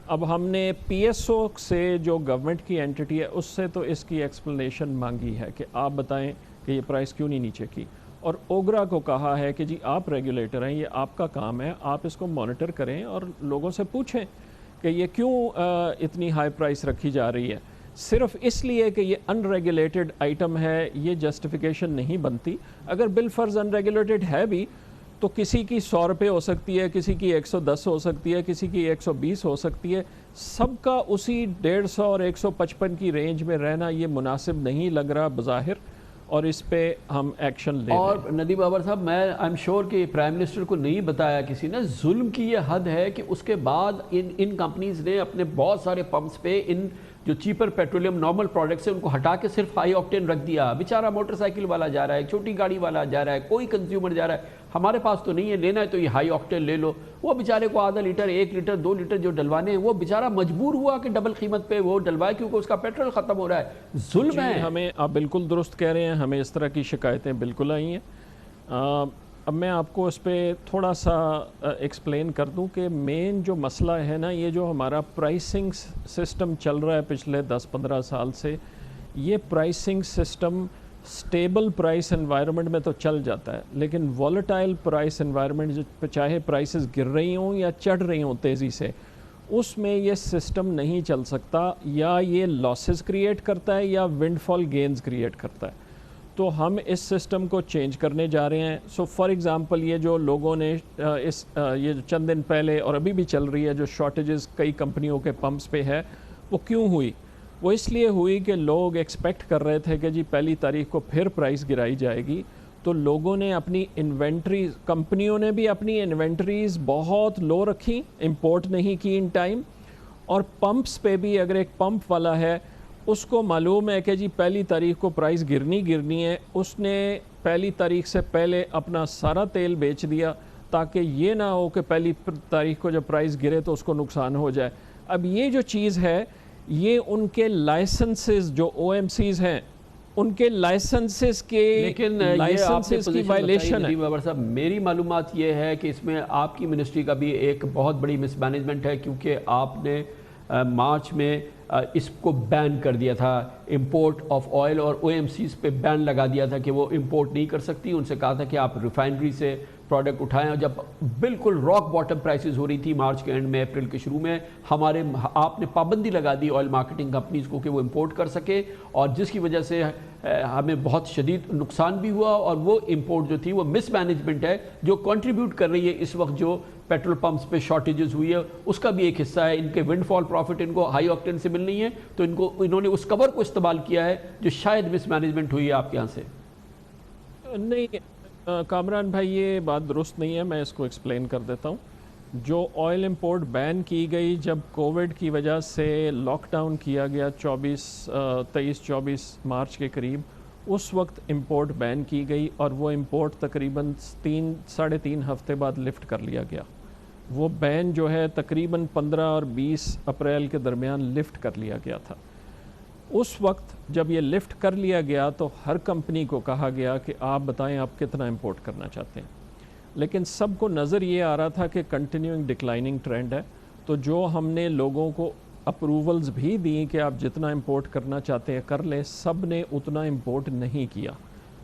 اب ہم نے پی ایس او سے جو گورنمنٹ کی اینٹی ہے اس سے تو اس کی ایکسپلینیشن مانگی ہے کہ آپ بتائیں کہ یہ پرائس کیوں نہیں نیچے کی، اور اوگرا کو کہا ہے کہ جی آپ ریگولیٹر ہیں، یہ آپ کا کام ہے، آپ اس کو مانیٹر کریں اور لوگوں سے پوچھیں کہ یہ کیوں اتنی ہائی پرائس رکھی جا رہی ہے۔ صرف اس لیے کہ یہ ان ریگولیٹڈ آئٹم ہے، یہ جسٹیفیکیشن نہیں بنتی۔ اگر بالفرض ان ریگولیٹڈ ہے بھی تو کسی کی 100 روپے ہو سکتی ہے, کسی کی 110 ہو سکتی ہے, کسی کی 120 ہو سکتی ہے, سب کا اسی 150 اور 155 کی رینج میں رہنا یہ مناسب نہیں لگ رہا بظاہر, اور اس پہ ہم ایکشن لیں. اور ندیم بابر صاحب, میں آئی ایم شیور کہ پرائم منسٹر کو نہیں بتایا کسی نے, ظلم کی یہ حد ہے کہ اس کے بعد ان کمپنیز نے اپنے بہت سارے پمپس پہ ان جو چیپر پیٹرولیم نارمل پروڈکٹس ہیں ان کو ہٹا کے صرف ہائی آکٹین رکھ دیا. بیچارہ موٹر سائیکل والا جا رہا ہے, چھوٹی گاڑی والا جا رہا ہے, کوئی کنزیومر جا رہا ہے, ہمارے پاس تو نہیں ہے, لینا ہے تو یہ ہائی آکٹین لے لو. وہ بیچارے کو آدھا لیٹر, 1 لیٹر, 2 لیٹر جو ڈلوانے ہیں وہ بیچارہ مجبور ہوا کہ ڈبل قیمت پہ وہ ڈلوائے کیونکہ اس کا پیٹرول ختم ہو رہا ہے. ظلم ہے. ہمیں آپ بالکل درست کہہ رہے ہیں, ہمیں اس طرح کی شکایتیں بالکل آئی ہیں. اب میں آپ کو اس پہ تھوڑا سا ایکسپلین کر دوں کہ مین جو مسئلہ ہے نا, یہ جو ہمارا پرائسنگ سسٹم چل رہا ہے پچھلے 10-15 سال سے, یہ pricing system stable price environment میں تو چل جاتا ہے, لیکن والیٹائل پرائس انوائرمنٹ چاہے پرائسز گر رہی ہوں یا چڑھ رہی ہوں تیزی سے, اس میں یہ سسٹم نہیں چل سکتا. یا یہ لاسز کریٹ کرتا ہے یا ونڈ فال گینز کریٹ کرتا ہے. تو ہم اس سسٹم کو چینج کرنے جا رہے ہیں. سو فار ایگزامپل یہ جو لوگوں نے یہ چند دن پہلے اور ابھی بھی چل رہی ہے جو شارٹیجز کئی کمپنیوں کے پمپس پہ ہے, وہ کیوں ہوئی؟ وہ اس لیے ہوئی کہ لوگ ایکسپیکٹ کر رہے تھے کہ جی 1 تاریخ کو پھر پرائس گرائی جائے گی, تو لوگوں نے اپنی انوینٹریز, کمپنیوں نے بھی اپنی انوینٹریز بہت لو رکھی, امپورٹ نہیں کی ان ٹائم. اور پمپس پہ بھی اگر ایک پمپ والا ہے اس کو معلوم ہے کہ جی 1 تاریخ کو پرائس گرنی ہے, اس نے 1 تاریخ سے پہلے اپنا سارا تیل بیچ دیا تاکہ یہ نہ ہو کہ 1 تاریخ کو جب پرائس گرے تو اس کو نقصان ہو جائے. اب یہ جو چیز ہے یہ ان کے لائسنسز جو او ایم سیز ہیں ان کے لائسنسز کے لائسنسز کی وائلیشن ہے. صاحب میری معلومات یہ ہے کہ اس میں آپ کی منسٹری کا بھی ایک بہت بڑی مس مینجمنٹ ہے, کیونکہ آپ نے مارچ میں اس کو بین کر دیا تھا, امپورٹ آف آئل, اور او ایم سیز پہ بین لگا دیا تھا کہ وہ امپورٹ نہیں کر سکتی. ان سے کہا تھا کہ آپ ریفائنری سے پروڈکٹ اٹھائیں. اور جب بالکل راک باٹم پرائسز ہو رئی تھی مارچ کے اینڈ میں, اپریل کے شروع میں, آپ نے پابندی لگا دی آئل مارکیٹنگ کمپنیز کو کہ وہ امپورٹ کر سکے, اور جس کی وجہ سے ہمیں بہت شدید نقصان بھی ہوا. اور وہ امپورٹ جو تھی وہ مس مینجمنٹ ہے جو کنٹریبیوٹ کر رہی ہے اس وقت جو پیٹرول پمپس پہ شارٹیجز ہوئی ہے, اس کا بھی ایک حصہ ہے. ان کے ونڈ فال پروفٹ ان کو ہائی آکٹین سے ملنی ہے, تو انہوں نے اس کور کو استعمال کیا ہے جو شاید مس مینجمنٹ ہوئی ہے آپ کے یہاں سے. نہیں کامران بھائی, یہ بات درست نہیں ہے, میں اس کو ایکسپلین کر دیتا ہوں. جو آئل امپورٹ بین کی گئی جب کووڈ کی وجہ سے لاک ڈاؤن کیا گیا 23-24 مارچ کے قریب, اس وقت امپورٹ بین کی گئی, اور وہ امپورٹ تقریباً 3-3.5 ہفتے بعد لفٹ کر لیا گیا. وہ بین جو ہے تقریباً 15 اور 20 اپریل کے درمیان لفٹ کر لیا گیا تھا. اس وقت جب یہ لفٹ کر لیا گیا تو ہر کمپنی کو کہا گیا کہ آپ بتائیں آپ کتنا امپورٹ کرنا چاہتے ہیں, لیکن سب کو نظر یہ آ رہا تھا کہ کنٹینیوئنگ ڈکلائننگ ٹرینڈ ہے. تو جو ہم نے لوگوں کو اپروولز بھی دیں کہ آپ جتنا امپورٹ کرنا چاہتے ہیں کر لیں, سب نے اتنا امپورٹ نہیں کیا,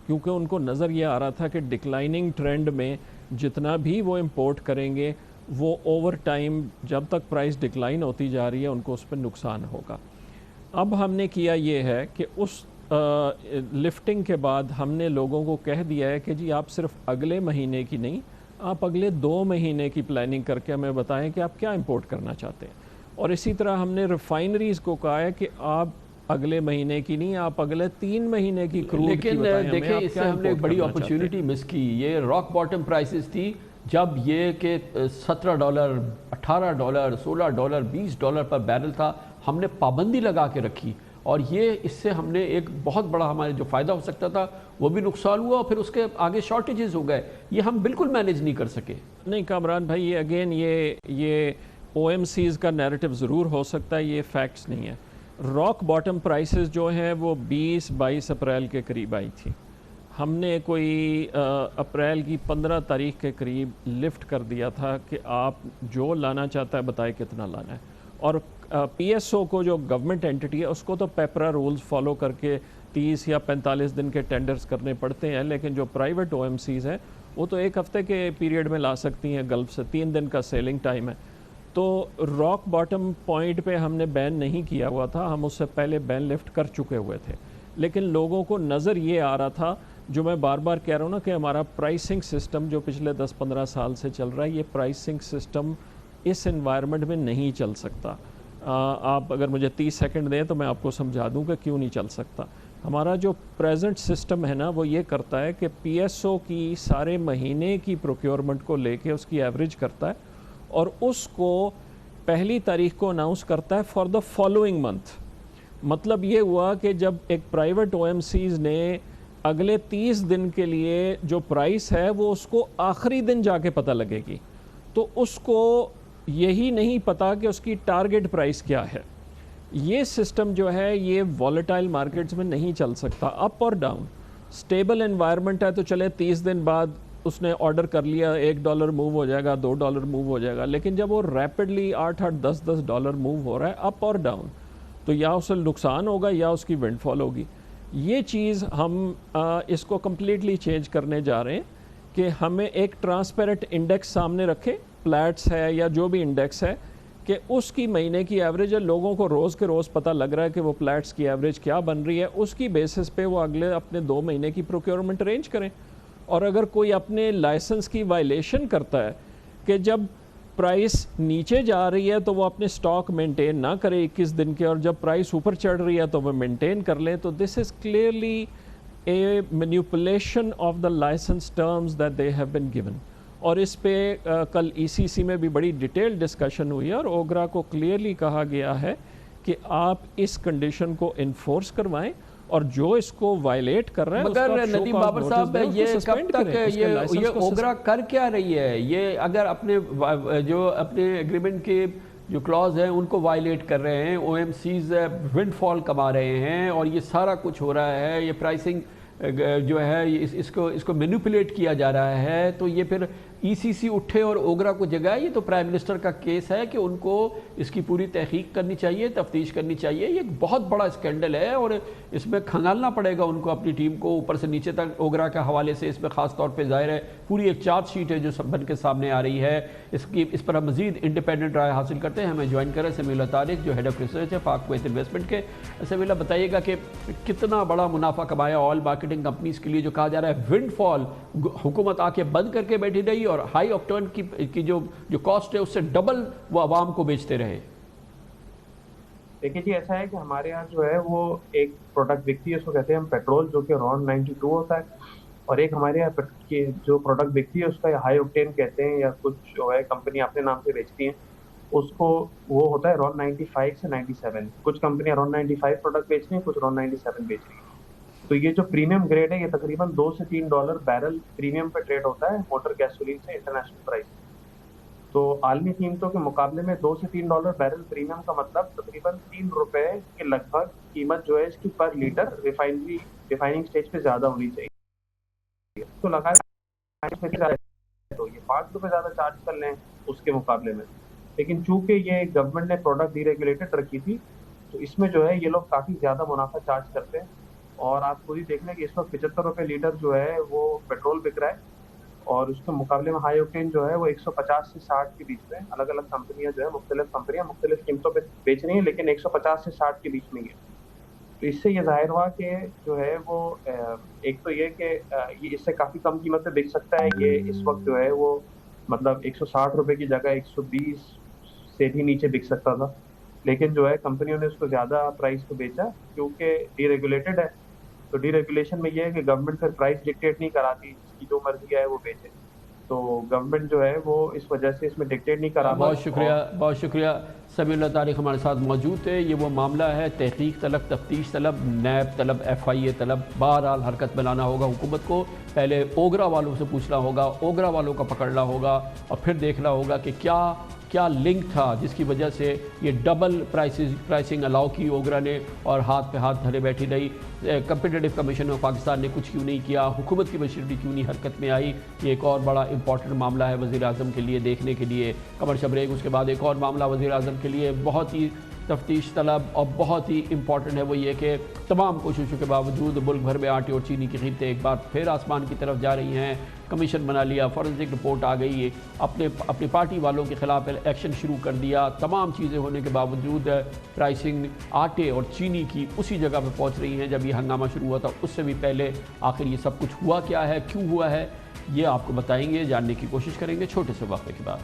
کیونکہ ان کو نظر یہ آ رہا تھا کہ ڈکلائننگ ٹرینڈ میں جتنا بھی وہ امپورٹ کریں گے وہ اوور ٹائم جب تک پرائس ڈکلائن ہوتی جا رہی ہے ان کو اس پہ نقصان ہوگا. اب ہم نے کیا یہ ہے کہ اس لفٹنگ کے بعد ہم نے لوگوں کو کہہ دیا ہے کہ جی آپ صرف اگلے مہینے کی نہیں, آپ اگلے 2 مہینے کی پلاننگ کر کے ہمیں بتائیں کہ آپ کیا امپورٹ کرنا چاہتے ہیں. اور اسی طرح ہم نے ریفائنریز کو کہا ہے کہ آپ اگلے مہینے کی نہیں, آپ اگلے 3 مہینے کی کروڈ کی بتائیں ہمیں. دیکھیں اس سے ہم نے ایک بڑی اپرچونٹی مس کی. یہ راک باٹم پرائسز تھی جب یہ کہ $17, $18, $16, $20 پر بیرل تھا, ہم نے پابندی لگا کے رکھی, اور یہ اس سے ہم نے ایک بہت بڑا ہمارے جو فائدہ ہو سکتا تھا وہ بھی نقصان ہوا, اور پھر اس کے آگے شارٹیجز ہو گئے. یہ ہم بالکل مینیج نہیں کر سکے. نہیں کامران بھائی, یہ اگین یہ او ایم سیز کا نیریٹو ضرور ہو سکتا ہے, یہ فیکٹس نہیں ہے. راک باٹم پرائسز جو ہیں وہ 20-22 اپریل کے قریب آئی تھی. ہم نے کوئی اپریل کی 15 تاریخ کے قریب لفٹ کر دیا تھا کہ آپ جو لانا چاہتا ہے بتائے کتنا لانا ہے. اور پی ایس او کو جو گورنمنٹ اینٹی ہے اس کو تو پیپرا رولز فالو کر کے 30 یا 45 دن کے ٹینڈرز کرنے پڑتے ہیں, لیکن جو پرائیویٹ او ایم سیز ہیں وہ تو 1 ہفتے کے پیریڈ میں لا سکتی ہیں گلف سے, 3 دن کا سیلنگ ٹائم ہے. تو راک باٹم پوائنٹ پہ ہم نے بین نہیں کیا ہوا تھا, ہم اس سے پہلے بین لفٹ کر چکے ہوئے تھے, لیکن لوگوں کو نظر یہ آ رہا تھا جو میں بار بار کہہ رہا ہوں نا کہ ہمارا پرائسنگ سسٹم جو پچھلے 10-15 سال سے چل رہا ہے، یہ پرائسنگ سسٹم اس انوائرمنٹ میں نہیں چل سکتا. آپ اگر مجھے 30 سیکنڈ دیں تو میں آپ کو سمجھا دوں کہ کیوں نہیں چل سکتا. ہمارا جو پریزنٹ سسٹم ہے نا وہ یہ کرتا ہے کہ پی ایس او کی سارے مہینے کی پروکیورمنٹ کو لے کے اس کی ایوریج کرتا ہے اور اس کو پہلی تاریخ کو اناؤنس کرتا ہے فار دا فالوئنگ منتھ. مطلب یہ ہوا کہ جب ایک پرائیویٹ او ایم سیز نے اگلے 30 دن کے لیے جو پرائس ہے وہ اس کو آخری دن جا کے پتہ لگے گی، تو اس کو یہی نہیں پتا کہ اس کی ٹارگٹ پرائس کیا ہے. یہ سسٹم جو ہے یہ والیٹائل مارکیٹس میں نہیں چل سکتا، اپ اور ڈاؤن. سٹیبل انوائرمنٹ ہے تو چلے 30 دن بعد اس نے آرڈر کر لیا $1 موو ہو جائے گا، $2 موو ہو جائے گا، لیکن جب وہ ریپڈلی $8-10 موو ہو رہا ہے اپ اور ڈاؤن تو یا اسے نقصان ہوگا یا اس کی ونڈ فال ہوگی. یہ چیز ہم اس کو کمپلیٹلی چینج کرنے جا رہے ہیں کہ ہمیں ایک ٹرانسپیرنٹ انڈیکس سامنے رکھے، پلیٹس ہے یا جو بھی انڈیکس ہے، کہ اس کی مہینے کی ایوریج ہے. لوگوں کو روز کے روز پتہ لگ رہا ہے کہ وہ پلیٹس کی ایوریج کیا بن رہی ہے، اس کی بیسس پہ وہ اگلے اپنے 2 مہینے کی پروکیورمنٹ ارینج کریں. اور اگر کوئی اپنے لائسنس کی وائلیشن کرتا ہے کہ جب پرائس نیچے جا رہی ہے تو وہ اپنے سٹاک مینٹین نہ کرے 21 دن کے، اور جب پرائس اوپر چڑھ رہی ہے تو وہ مینٹین کر لیں، تو this is clearly a manipulation of the licence terms that they have been given. اور اس پہ کل ای سی سی میں بھی بڑی ڈیٹیل ڈسکشن ہوئی ہے اور اوگرا کو کلیئرلی کہا گیا ہے کہ آپ اس کنڈیشن کو انفورس کروائیں اور جو اس کو وائلیٹ کر رہا ہے. مگر ندیم بابر صاحب یہ کب تک یہ اوگرا کر کیا رہی ہے؟ یہ اگر اپنے ایگریمنٹ کے جو کلاز ہیں ان کو وائلیٹ کر رہے ہیں، او ایم سیز ونڈ فال کما رہے ہیں اور یہ سارا کچھ ہو رہا ہے، یہ پرائسنگ جو ہے اس کو مینیپولیٹ کیا جا رہا ہے، تو یہ پھر ای سی سی اٹھے اور اوگرا کو جگائے. یہ تو پرائم منسٹر کا کیس ہے کہ ان کو اس کی پوری تحقیق کرنی چاہیے، تفتیش کرنی چاہیے. یہ ایک بہت بڑا اسکینڈل ہے اور اس میں کھنگالنا پڑے گا ان کو، اپنی ٹیم کو اوپر سے نیچے تک. اوگرا کے حوالے سے اس میں خاص طور پہ ظاہر ہے پوری ایک چارج شیٹ ہے جو سب بن کے سامنے آ رہی ہے. اس پر ہم مزید انڈیپینڈنٹ رائے حاصل کرتے ہیں. ہمیں جوائن کریں سمیع اللہ طارق جو ہیڈ آف ریسرچ ہے پاک کویت انویسٹمنٹ کے. سمیع اللہ بتائیے گا کہ کتنا بڑا منافع کمایا آئل مارکیٹنگ کمپنیز کے لیے جو کہا جا رہا ہے ونڈ فال حکومت آ کے بند کر کے بیٹھی رہی اور ہائی آکٹین کی جو کاسٹ ہے اس سے ڈبل وہ عوام کو بیچتے رہے. دیکھیے جی ایسا ہے کہ ہمارے یہاں جو ہے وہ ایک پروڈکٹ بکتی ہے، اس کو کہتے ہیں ہم پیٹرول، جو کہ رون 92 ہوتا ہے، اور ایک ہمارے یہاں جو پروڈکٹ بکتی ہے اس کا ہائی آکٹین کہتے ہیں یا کچھ جو ہے کمپنی اپنے نام سے بیچتی ہیں، اس کو وہ ہوتا ہے رون 95 سے 97. کچھ کمپنیاں رون 95 پروڈکٹ بیچ رہی ہیں، کچھ رون 97 بیچ رہی ہیں. تو یہ جو پریمیم گریڈ ہے یہ تقریباً $2 سے $3 بیرل پریمیم پہ ٹریڈ ہوتا ہے موٹر گیسولین سے انٹرنیشنل پرائس. تو عالمی قیمتوں کے مقابلے میں $2 سے $3 بیرل پریمیم کا مطلب تقریباً ₹3 کے لگ بھگ قیمت جو ہے اس کی پر لیٹر ریفائننگ سٹیج پہ زیادہ ہونی چاہیے. تو لگا تو یہ $5 زیادہ چارج کر لیں اس کے مقابلے میں. لیکن چونکہ یہ گورنمنٹ نے پروڈکٹ ڈی ریگولیٹڈ رکھی تھی تو اس میں جو ہے یہ لوگ کافی زیادہ منافع چارج کرتے ہیں. اور آپ خود ہی دیکھ لیں کہ اس وقت $75 لیٹر جو ہے وہ پیٹرول بک رہا ہے اور اس کے مقابلے میں ہائی آکٹین جو ہے وہ 150 سے 60 کے بیچ میں. الگ الگ کمپنیاں جو ہے مختلف کمپنیاں مختلف قیمتوں پہ بیچ رہی ہیں لیکن 150 سے 60 کے بیچ میں ہے. تو اس سے یہ ظاہر ہوا کہ جو ہے وہ ایک تو یہ کہ یہ اس سے کافی کم قیمت پہ بک سکتا ہے. یہ اس وقت جو ہے وہ مطلب $160 کی جگہ 120 سے بھی نیچے بک سکتا تھا، لیکن جو ہے کمپنیوں نے اس کو زیادہ پرائس پہ بیچا کیونکہ ڈی ریگولیٹڈ ہے. تو ڈی ریگولیشن میں یہ ہے کہ گورنمنٹ پھر پرائس ڈکٹیٹ نہیں کراتی، جس کی جو مرضی ہے وہ بیچے. تو گورنمنٹ جو ہے وہ اس وجہ سے اس میں ڈکٹیٹ نہیں کراتا. بہت شکریہ سمیع اللہ طارق ہمارے ساتھ موجود تھے. یہ وہ معاملہ ہے تحقیق طلب، تفتیش طلب، نیب طلب، FIA طلب. بہرحال حرکت میں لانا ہوگا حکومت کو. پہلے اوگرا والوں سے پوچھنا ہوگا، اوگرا والوں کا پکڑنا ہوگا اور پھر دیکھنا ہوگا کہ کیا لنک تھا جس کی وجہ سے یہ ڈبل پرائسنگ الاؤ کی اوگرا نے اور ہاتھ پہ ہاتھ دھرے بیٹھی رہی. کمپیٹیٹو کمیشن آف پاکستان نے کچھ کیوں نہیں کیا، حکومت کی مشرٹی کیوں نہیں حرکت میں آئی. یہ ایک اور بڑا امپورٹنٹ معاملہ ہے وزیر اعظم کے لیے دیکھنے کے لیے. کمرشل بریک، اس کے بعد ایک اور معاملہ وزیر اعظم کے لیے بہت ہی تفتیش طلب اور بہت ہی امپورٹنٹ ہے، وہ یہ کہ تمام کوششوں کے باوجود ملک بھر میں آٹے اور چینی کی قیمتیں ایک بار پھر آسمان کی طرف جا رہی ہیں. کمیشن بنا لیا، فورنسک رپورٹ آ گئی ہے، اپنی پارٹی والوں کے خلاف ایکشن شروع کر دیا. تمام چیزیں ہونے کے باوجود پرائسنگ آٹے اور چینی کی اسی جگہ پہ پہنچ رہی ہیں جب ابھی ہنگامہ شروع ہوا تھا اس سے بھی پہلے آخر یہ سب کچھ ہوا کیا ہے، کیوں ہوا ہے، یہ آپ کو بتائیں گے، جاننے کی کوشش کریں گے چھوٹے سے وقفے کے بعد۔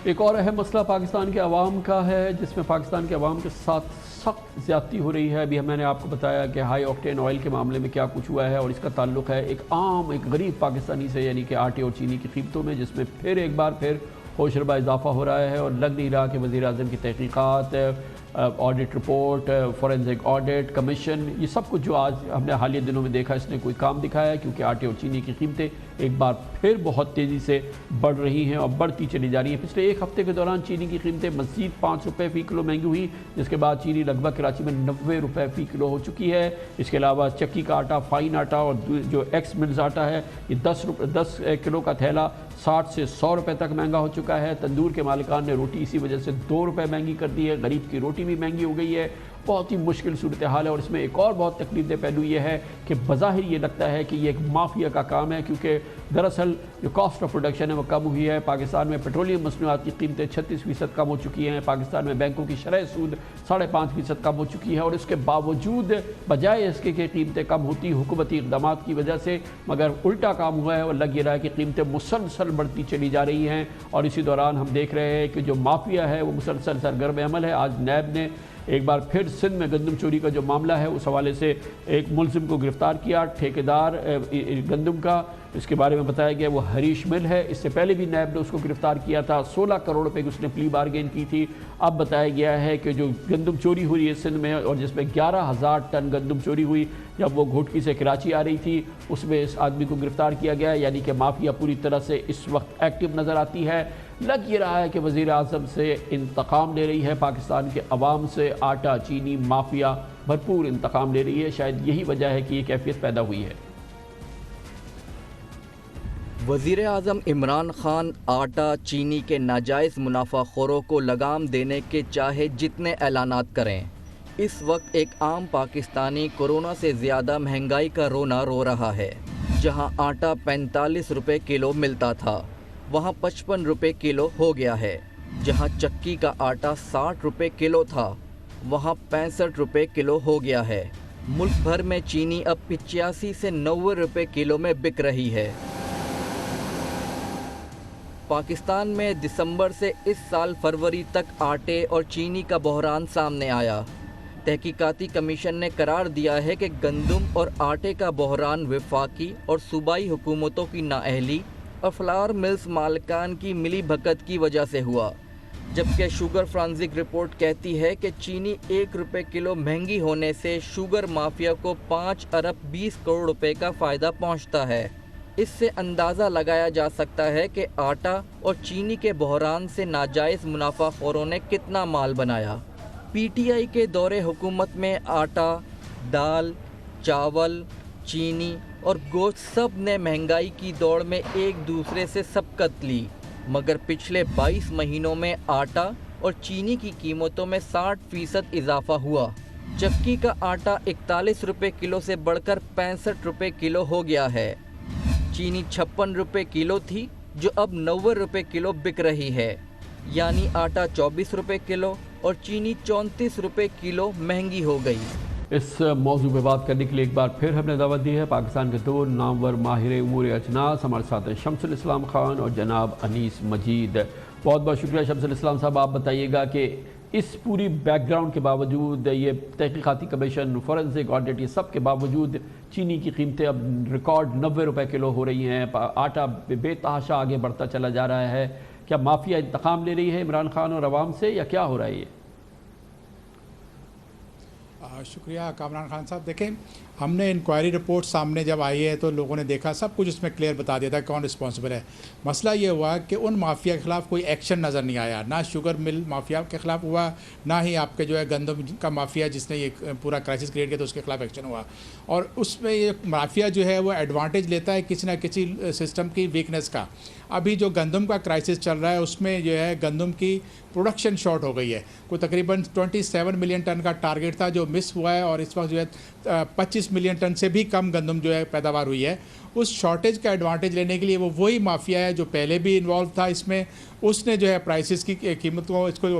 ایک اور اہم مسئلہ پاکستان کے عوام کا ہے جس میں پاکستان کے عوام کے ساتھ سخت زیادتی ہو رہی ہے۔ ابھی میں نے آپ کو بتایا کہ ہائی آکٹین آئل کے معاملے میں کیا کچھ ہوا ہے، اور اس کا تعلق ہے ایک غریب پاکستانی سے، یعنی کہ آٹے اور چینی کی قیمتوں میں، جس میں پھر ایک بار ہوش ربا اضافہ ہو رہا ہے، اور لگ نہیں رہا کہ وزیر اعظم کی تحقیقات، audit report, forensic audit commission, یہ سب کچھ جو آج ہم نے حالیہ دنوں میں دیکھا اس نے کوئی کام دکھایا ہے، کیونکہ آٹے اور چینی کی قیمتیں ایک بار پھر بہت تیزی سے بڑھ رہی ہیں اور بڑھتی چلی جا رہی ہیں۔ پچھلے ایک ہفتے کے دوران چینی کی قیمتیں مزید 5 روپے فی کلو مہنگی ہوئی، جس کے بعد چینی لگ بھگ کراچی میں 90 روپے فی کلو ہو چکی ہے۔ اس کے علاوہ چکی کا آٹا، فائن آٹا اور جو ایکس ملز آٹا ہے، یہ 10 کلو کا تھیلا 60 سے 100 روپے تک مہنگا ہو چکا ہے۔ تندور کے مالکان نے روٹی اسی وجہ سے 2 روپے مہنگی کر دی ہے، غریب کی روٹی بھی مہنگی ہو گئی ہے۔ بہت ہی مشکل صورتحال ہے، اور اس میں ایک اور بہت تکلیف دہ پہلو یہ ہے کہ بظاہر یہ لگتا ہے کہ یہ ایک مافیا کا کام ہے، کیونکہ دراصل جو کاسٹ آف پروڈکشن ہے وہ کم ہوئی ہے۔ پاکستان میں پیٹرولیم مصنوعات کی قیمتیں 36% کم ہو چکی ہیں، پاکستان میں بینکوں کی شرح سود 5.5% کم ہو چکی ہے، اور اس کے باوجود بجائے اس کے کہ قیمتیں کم ہوتی حکومتی اقدامات کی وجہ سے، مگر الٹا کام ہوا ہے، اور لگ یہ رہا ہے کہ قیمتیں مسلسل بڑھتی چلی جا رہی ہیں۔ اور اسی دوران ہم دیکھ رہے ہیں کہ جو مافیا ہے وہ مسلسل سرگرم عمل ہے۔ آج نیب نے ایک بار پھر سندھ میں گندم چوری کا جو معاملہ ہے اس حوالے سے ایک ملزم کو گرفتار کیا، ٹھیکیدار گندم کا، اس کے بارے میں بتایا گیا وہ ہریش مل ہے۔ اس سے پہلے بھی نیب نے اس کو گرفتار کیا تھا، 16 کروڑ روپے کی اس نے پلی بارگین کی تھی۔ اب بتایا گیا ہے کہ جو گندم چوری ہوئی ہے سندھ میں، اور جس میں 11,000 ٹن گندم چوری ہوئی جب وہ گھوٹکی سے کراچی آ رہی تھی، اس میں اس آدمی کو گرفتار کیا گیا، یعنی کہ مافیا پوری طرح سے اس وقت ایکٹیو نظر آتی ہے۔ لگ یہ رہا ہے کہ وزیر اعظم سے انتقام لے رہی ہے، پاکستان کے عوام سے آٹا چینی مافیا بھرپور انتقام لے رہی ہے۔ شاید یہی وجہ ہے کہ یہ کیفیت پیدا ہوئی ہے۔ وزیر اعظم عمران خان آٹا چینی کے ناجائز منافع خوروں کو لگام دینے کے چاہے جتنے اعلانات کریں، اس وقت ایک عام پاکستانی کورونا سے زیادہ مہنگائی کا رونا رو رہا ہے۔ جہاں آٹا 45 روپے کلو ملتا تھا، وہاں 55 روپے کلو ہو گیا ہے۔ جہاں چکی کا آٹا 60 روپے کلو تھا، وہاں 65 روپے کلو ہو گیا ہے۔ ملک بھر میں چینی اب 85 سے 90 روپے کلو میں بک رہی ہے۔ پاکستان میں دسمبر سے اس سال فروری تک آٹے اور چینی کا بحران سامنے آیا۔ تحقیقاتی کمیشن نے قرار دیا ہے کہ گندم اور آٹے کا بحران وفاقی اور صوبائی حکومتوں کی نااہلی اور فلاور ملز مالکان کی ملی بھگت کی وجہ سے ہوا، جبکہ شوگر فرانزک رپورٹ کہتی ہے کہ چینی 1 روپے کلو مہنگی ہونے سے شوگر مافیا کو 5 ارب 20 کروڑ روپے کا فائدہ پہنچتا ہے۔ اس سے اندازہ لگایا جا سکتا ہے کہ آٹا اور چینی کے بحران سے ناجائز منافع خوروں نے کتنا مال بنایا۔ پی ٹی آئی کے دور حکومت میں آٹا، دال، چاول، چینی اور گوشت سب نے مہنگائی کی دوڑ میں ایک دوسرے سے سبقت لی، مگر پچھلے 22 مہینوں میں آٹا اور چینی کی قیمتوں میں 60% اضافہ ہوا۔ چکی کا آٹا 41 روپے کلو سے بڑھ کر 65 روپے کلو ہو گیا ہے۔ چینی 56 روپے کلو تھی جو اب 90 روپے کلو بک رہی ہے، یعنی آٹا 24 روپے کلو اور چینی 34 روپے کلو مہنگی ہو گئی۔ اس موضوع پہ بات کرنے کے لیے ایک بار پھر ہم نے دعوت دی ہے پاکستان کے 2 نامور ماہر امور اجناس، ہمارے ساتھ ہیں شمس الاسلام خان اور جناب انیس مجید۔ بہت بہت شکریہ شمس الاسلام صاحب۔ آپ بتائیے گا کہ اس پوری بیک گراؤنڈ کے باوجود، یہ تحقیقاتی کمیشن، فورنزک آڈٹ، یہ سب کے باوجود چینی کی قیمتیں اب ریکارڈ 90 روپے کلو ہو رہی ہیں، آٹا بے تحاشا آگے بڑھتا چلا جا رہا ہے۔ کیا مافیا انتقام لے رہی ہے عمران خان اور عوام سے، یا کیا ہو رہا ہے یہ؟ شکریہ کامران خان صاحب۔ دیکھیں، ہم نے انکوائری رپورٹ سامنے جب آئی ہے تو لوگوں نے دیکھا، سب کچھ اس میں کلیئر بتا دیا تھا کون رسپانسبل ہے۔ مسئلہ یہ ہوا کہ ان مافیا کے خلاف کوئی ایکشن نظر نہیں آیا، نہ شوگر مل مافیا کے خلاف ہوا، نہ ہی آپ کے جو ہے گندم کا مافیا جس نے یہ پورا کرائسس کریٹ کیا تو اس کے خلاف ایکشن ہوا۔ اور اس میں یہ مافیا جو ہے وہ ایڈوانٹیج لیتا ہے کسی نہ کسی سسٹم کی ویکنیس کا۔ ابھی جو گندم کا کرائسس چل رہا ہے اس میں جو ہے گندم کی پروڈکشن شارٹ ہو گئی ہے، کوئی تقریباً 27 ملین ٹن کا ٹارگیٹ تھا جو مس ہوا ہے، اور اس وقت جو ہے 25 ملین ٹن سے بھی کم گندم جو ہے پیداوار ہوئی ہے۔ اس شارٹیج کا ایڈوانٹیج لینے کے لیے وہ وہی مافیا ہے جو پہلے بھی انوالو تھا اس میں، اس نے جو ہے پرائسز کی قیمت کو اس کو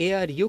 ARU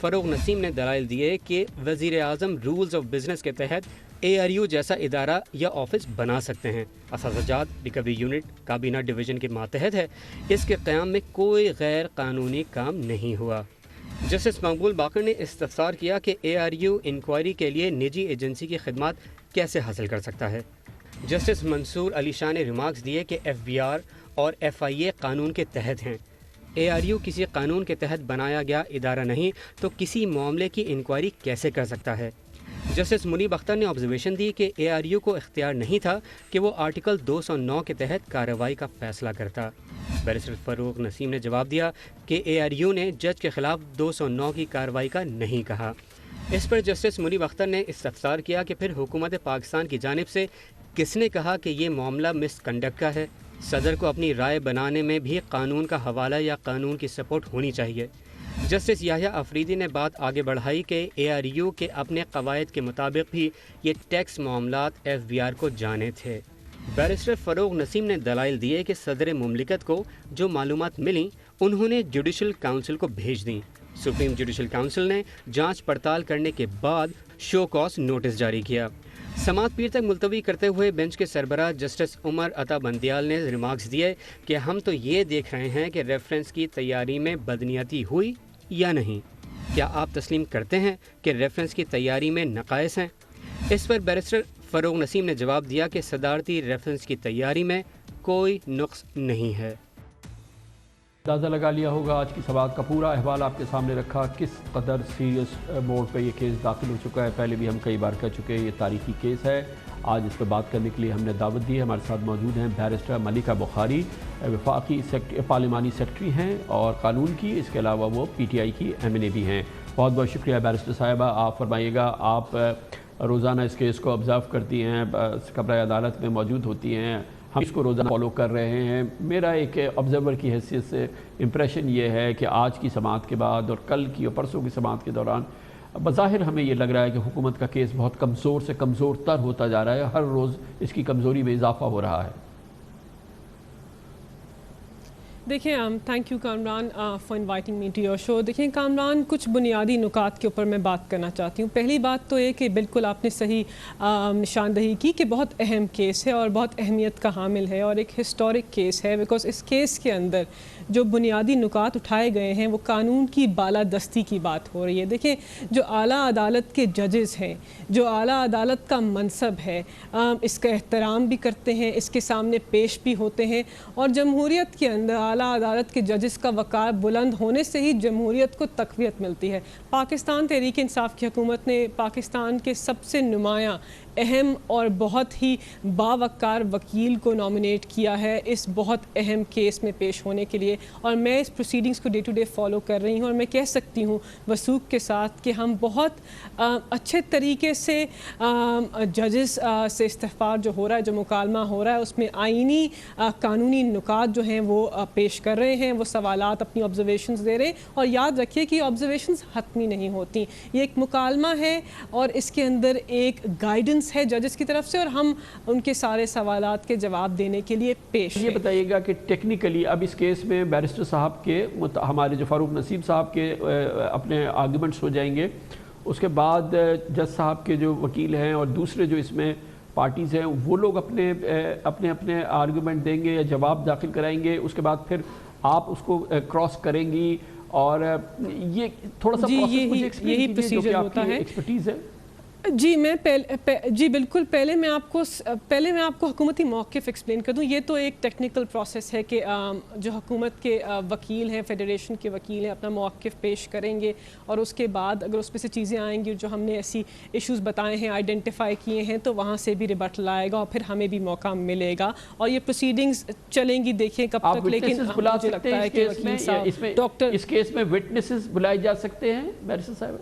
فروغ نسیم نے دلائل دیے کہ وزیر اعظم رولز آف بزنس کے تحت ARU جیسا ادارہ یا آفس بنا سکتے ہیں. اساتذہ ریکوری یونٹ کابینہ ڈویژن کے ماتحت ہے. اس کے قیام میں کوئی غیر قانونی کام نہیں ہوا. جسٹس مقبول باقر نے استفسار کیا کہ ARU انکوائری کے لیے نجی ایجنسی کی خدمات کیسے حاصل کر سکتا ہے. جسٹس منصور علی شاہ نے ریمارکس دیے کہ FBR اور FIA قانون کے تحت ہیں. ARU کسی قانون کے تحت بنایا گیا ادارہ نہیں تو کسی معاملے کی انکوائری کیسے کر سکتا ہے. جسٹس منیب اختر نے آبزرویشن دی کہ ARU کو اختیار نہیں تھا کہ وہ آرٹیکل 209 کے تحت کارروائی کا فیصلہ کرتا. بیرسٹر فروغ نسیم نے جواب دیا کہ ARU نے جج کے خلاف 209 کی کارروائی کا نہیں کہا. اس پر جسٹس منیب اختر نے استفسار کیا کہ پھر حکومت پاکستان کی جانب سے کس نے کہا کہ یہ معاملہ مس کنڈکٹ کا ہے. صدر کو اپنی رائے بنانے میں بھی قانون کا حوالہ یا قانون کی سپورٹ ہونی چاہیے. جسٹس یحییٰ افریدی نے بات آگے بڑھائی کہ ARU کے اپنے قواعد کے مطابق بھی یہ ٹیکس معاملات FBR کو جانے تھے. بیرسٹر فروغ نسیم نے دلائل دیے کہ صدر مملکت کو جو معلومات ملیں انہوں نے جوڈیشل کونسل کو بھیج دیں. سپریم جوڈیشل کونسل نے جانچ پڑتال کرنے کے بعد شو کاز نوٹس جاری کیا. سماعت پیر تک ملتوی کرتے ہوئے بینچ کے سربراہ جسٹس عمر عطا بندیال نے ریمارکس دیے کہ ہم تو یہ دیکھ رہے ہیں کہ ریفرنس کی تیاری میں بدنیتی ہوئی یا نہیں. کیا آپ تسلیم کرتے ہیں کہ ریفرنس کی تیاری میں نقائص ہیں؟ اس پر بیرسٹر فروغ نسیم نے جواب دیا کہ صدارتی ریفرنس کی تیاری میں کوئی نقص نہیں ہے. اندازہ لگا لیا ہوگا آج کی سماعت کا پورا احوال آپ کے سامنے رکھا. کس قدر سیریس موڈ پہ یہ کیس داخل ہو چکا ہے. پہلے بھی ہم کئی بار کہہ چکے ہیں یہ تاریخی کیس ہے. آج اس پہ بات کرنے کے لیے ہم نے دعوت دی ہے. ہمارے ساتھ موجود ہیں بیرسٹر ملکہ بخاری، وفاقی پارلیمانی سیکرٹری ہیں اور قانون کی، اس کے علاوہ وہ PTI کی MNA بھی ہیں. بہت بہت شکریہ بیرسٹر صاحبہ. آپ فرمائیے گا، آپ روزانہ اس کیس کو آبزرو کرتی ہیں، کمرہ عدالت میں موجود ہوتی ہیں، ہم اس کو روزانہ فالو کر رہے ہیں. میرا ایک آبزرور کی حیثیت سے امپریشن یہ ہے کہ آج کی سماعت کے بعد اور کل کی اور پرسوں کی سماعت کے دوران بظاہر ہمیں یہ لگ رہا ہے کہ حکومت کا کیس بہت کمزور سے کمزور تر ہوتا جا رہا ہے. ہر روز اس کی کمزوری میں اضافہ ہو رہا ہے. دیکھیں thank you Kamran for inviting me to your show. دیکھیں کامران، کچھ بنیادی نکات کے اوپر میں بات کرنا چاہتی ہوں. پہلی بات تو یہ کہ بالکل آپ نے صحیح نشاندہی کی کہ بہت اہم کیس ہے اور بہت اہمیت کا حامل ہے اور ایک ہسٹورک کیس ہے، بیکاز اس کیس کے اندر جو بنیادی نکات اٹھائے گئے ہیں وہ قانون کی بالادستی کی بات ہو رہی ہے. دیکھیں جو اعلیٰ عدالت کے ججز ہیں، جو اعلیٰ عدالت کا منصب ہے، اس کا احترام بھی کرتے ہیں، اس کے سامنے پیش بھی ہوتے ہیں، اور جمہوریت کے اندر اعلیٰ عدالت کے ججز کا وقار بلند ہونے سے ہی جمہوریت کو تقویت ملتی ہے. پاکستان تحریک انصاف کی حکومت نے پاکستان کے سب سے نمایاں، اہم اور بہت ہی باوقار وکیل کو نامنیٹ کیا ہے اس بہت اہم کیس میں پیش ہونے کے لیے، اور میں اس پروسیڈنگز کو ڈے ٹو ڈے فالو کر رہی ہوں اور میں کہہ سکتی ہوں وثوق کے ساتھ کہ ہم بہت اچھے طریقے سے ججز سے استفسار جو ہو رہا ہے، جو مکالمہ ہو رہا ہے، اس میں آئینی قانونی نکات جو ہیں وہ پیش کر رہے ہیں، وہ سوالات، اپنی آبزرویشنز دے رہے ہیں. اور یاد رکھیے کہ آبزرویشنز حتمی نہیں ہوتی، یہ ایک مکالمہ ہے اور اس کے اندر ایک گائیڈنس ہے ججز کی طرف سے، اور ہم ان کے سارے سوالات کے جواب دینے کے لیے پیش ہیں. یہ بتائیے گا کہ ٹیکنیکلی اب اس کیس میں بیرسٹر صاحب کے ہمارے جو فاروق نسیم صاحب کے اپنے آرگومنٹس ہو جائیں گے، اس کے بعد جج صاحب کے جو وکیل ہیں اور دوسرے جو اس میں پارٹیز ہیں وہ لوگ اپنے آرگومنٹ دیں گے یا جواب داخل کرائیں گے. اس کے بعد پھر آپ اس کو کراس کریں گی، اور یہ تھوڑا سا یہی پروسیجر ہوتا ہے. ایکسپرٹیز ہے. جی بالکل. پہلے میں آپ کو حکومتی موقف ایکسپلین کر دوں. یہ تو ایک ٹیکنیکل پروسیس ہے کہ جو حکومت کے وکیل ہیں، فیڈریشن کے وکیل ہیں، اپنا موقف پیش کریں گے، اور اس کے بعد اگر اس پہ سے چیزیں آئیں گی جو ہم نے ایسی ایشوز بتائے ہیں، آئیڈینٹیفائی کیے ہیں، تو وہاں سے بھی ریبٹل آئے گا اور پھر ہمیں بھی موقع ملے گا، اور یہ پروسیڈنگز چلیں گی. دیکھیں کب تک. لیکن مجھے لگتا ہے کہ وکیل صاحب ڈاکٹر اس کیس میں وٹنسز بلائے جا سکتے ہیں بیرسٹر صاحب؟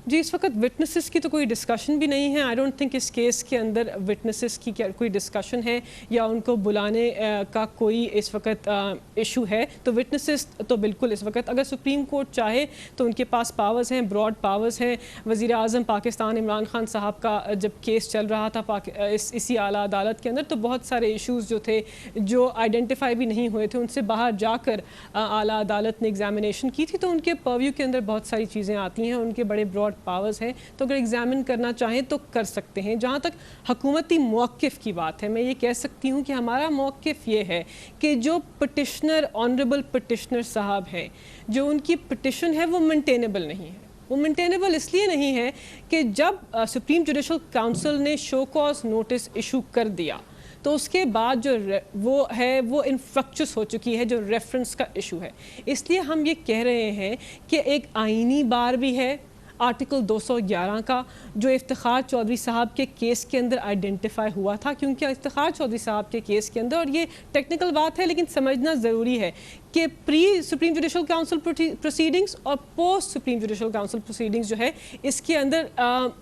جی اس وقت وٹنسز کی تو کوئی ڈسکشن بھی نہیں ہے. آئی ڈونٹ تھنک اس کیس کے اندر وٹنسز کی کوئی ڈسکشن ہے یا ان کو بلانے کا کوئی اس وقت ایشو ہے. تو وٹنسز تو بالکل اس وقت اگر سپریم کورٹ چاہے تو ان کے پاس پاورز ہیں, براڈ پاورز ہیں. وزیر اعظم پاکستان عمران خان صاحب کا جب کیس چل رہا تھا اسی اعلیٰ عدالت کے اندر تو بہت سارے ایشوز جو تھے جو آئیڈینٹیفائی بھی نہیں ہوئے تھے ان سے باہر جا کر اعلیٰ عدالت نے ایگزامینیشن کی تھی. تو ان کے پرویو کے اندر بہت ساری چیزیں آتی ہیں, ان کے بڑے براڈ پاورز ہیں, تو اگر ایگزامن کرنا چاہیں تو کر سکتے ہیں. جہاں تک حکومتی موقف کی بات ہے میں یہ کہہ سکتی ہوں کہ ہمارا موقف یہ ہے کہ جو پٹیشنر آنریبل پٹیشنر صاحب ہیں جو ان کی پٹیشن ہے وہ مینٹینیبل نہیں ہے. وہ مینٹینیبل اس لیے نہیں ہے کہ جب سپریم جوڈیشل کاؤنسل نے شو کاز نوٹس ایشو کر دیا تو اس کے بعد جو وہ ہے وہ انفرکچس ہو چکی ہے جو ریفرنس کا ایشو ہے. اس لیے ہم یہ کہہ رہے ہیں کہ ایک آئینی بار بھی ہے آرٹیکل 211 کا جو افتخار چودھری صاحب کے کیس کے اندر آئیڈینٹیفائی ہوا تھا, کیونکہ افتخار چودھری صاحب کے کیس کے اندر, اور یہ ٹیکنیکل بات ہے لیکن سمجھنا ضروری ہے کہ پری سپریم جوڈیشل کاؤنسل پروسیڈنگز اور post supreme judicial council proceedings جو ہے اس کے اندر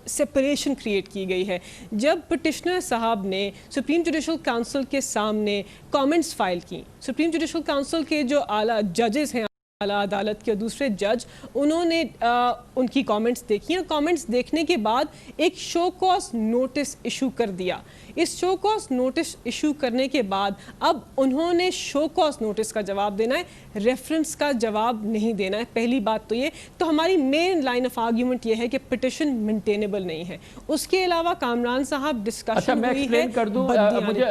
سپریشن کریٹ کی گئی ہے. جب پٹیشنر صاحب نے سپریم جوڈیشل کاؤنسل کے سامنے کامنٹس فائل کی, سپریم جوڈیشل کاؤنسل کے جو اعلیٰ ججز ہیں اعلیٰ عدالت کے دوسرے جج, انہوں نے ان کی کامنٹس دیکھی ہیں. کامنٹس دیکھنے کے بعد ایک شو کاز نوٹس ایشو کر دیا. اس شو کاز نوٹس ایشو کرنے کے بعد اب انہوں نے شو کاز نوٹس کا جواب دینا ہے, ریفرنس کا جواب نہیں دینا ہے. پہلی بات تو یہ. تو ہماری مین لائن آف آرگیومنٹ یہ ہے کہ پٹیشن مینٹینیبل نہیں ہے. اس کے علاوہ کامران صاحب ڈسکشن ہوئی ہے. کر دوں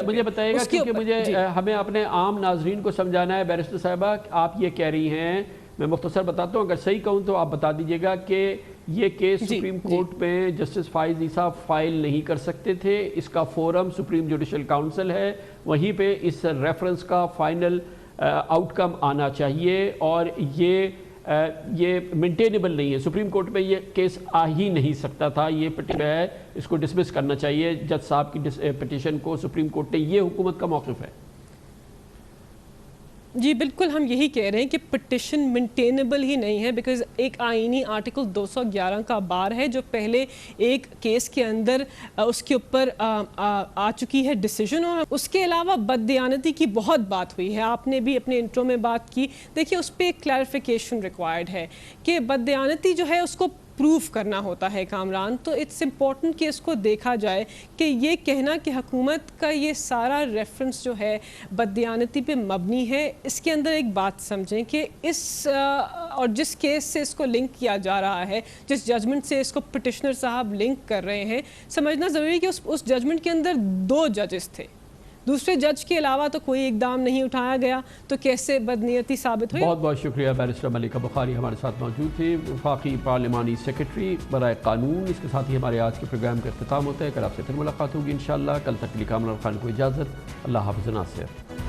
مجھے بتائیے گا کیونکہ مجھے ہمیں اپنے عام ناظرین کو سمجھانا ہے. بیرسٹر صاحبہ آپ یہ کہہ رہی ہیں, میں مختصر بتاتا ہوں, اگر صحیح کہوں تو آپ بتا دیجئے گا کہ یہ کیس سپریم کورٹ میں جسٹس فائز عیسیٰ فائل نہیں کر سکتے تھے. اس کا فورم سپریم جوڈیشل کاؤنسل ہے, وہیں پہ اس ریفرنس کا فائنل آؤٹ کم آنا چاہیے, اور یہ مینٹینیبل نہیں ہے. سپریم کورٹ میں یہ کیس آ ہی نہیں سکتا تھا. یہ پٹیشن ہے, اس کو ڈسمس کرنا چاہیے جج صاحب کی پٹیشن کو سپریم کورٹ نے. یہ حکومت کا موقف ہے. جی بالکل ہم یہی کہہ رہے ہیں کہ پٹیشن مینٹینیبل ہی نہیں ہے, بیکاز ایک آئینی آرٹیکل 211 کا بار ہے جو پہلے ایک کیس کے اندر اس کے اوپر آ چکی ہے ڈیسیجن, اور اس کے علاوہ بددیانتی کی بہت بات ہوئی ہے. آپ نے بھی اپنے انٹرو میں بات کی. دیکھیے اس پہ ایک کلیریفیکیشن ریکوائرڈ ہے کہ بددیانتی جو ہے اس کو پروف کرنا ہوتا ہے کامران. تو اٹس امپورٹنٹ کہ اس کو دیکھا جائے کہ یہ کہنا کہ حکومت کا یہ سارا ریفرنس جو ہے بددیانتی پہ مبنی ہے, اس کے اندر ایک بات سمجھیں کہ اس اور جس کیس سے اس کو لنک کیا جا رہا ہے, جس ججمنٹ سے اس کو پٹیشنر صاحب لنک کر رہے ہیں, سمجھنا ضروری ہے کہ اس ججمنٹ کے اندر 2 ججز تھے. دوسرے جج کے علاوہ تو کوئی اقدام نہیں اٹھایا گیا, تو کیسے بدنیتی ثابت ہوئی. بہت بہت شکریہ. بیرسٹر ملکہ بخاری ہمارے ساتھ موجود تھے, وفاقی پارلیمانی سیکرٹری برائے قانون. اس کے ساتھ ہی ہمارے آج کے پروگرام کا اختتام ہوتا ہے. کل آپ سے پھر ملاقات ہوگی انشاءاللہ. کل تک کے لیے کامران خان کو اجازت. اللہ حافظ. ناصر.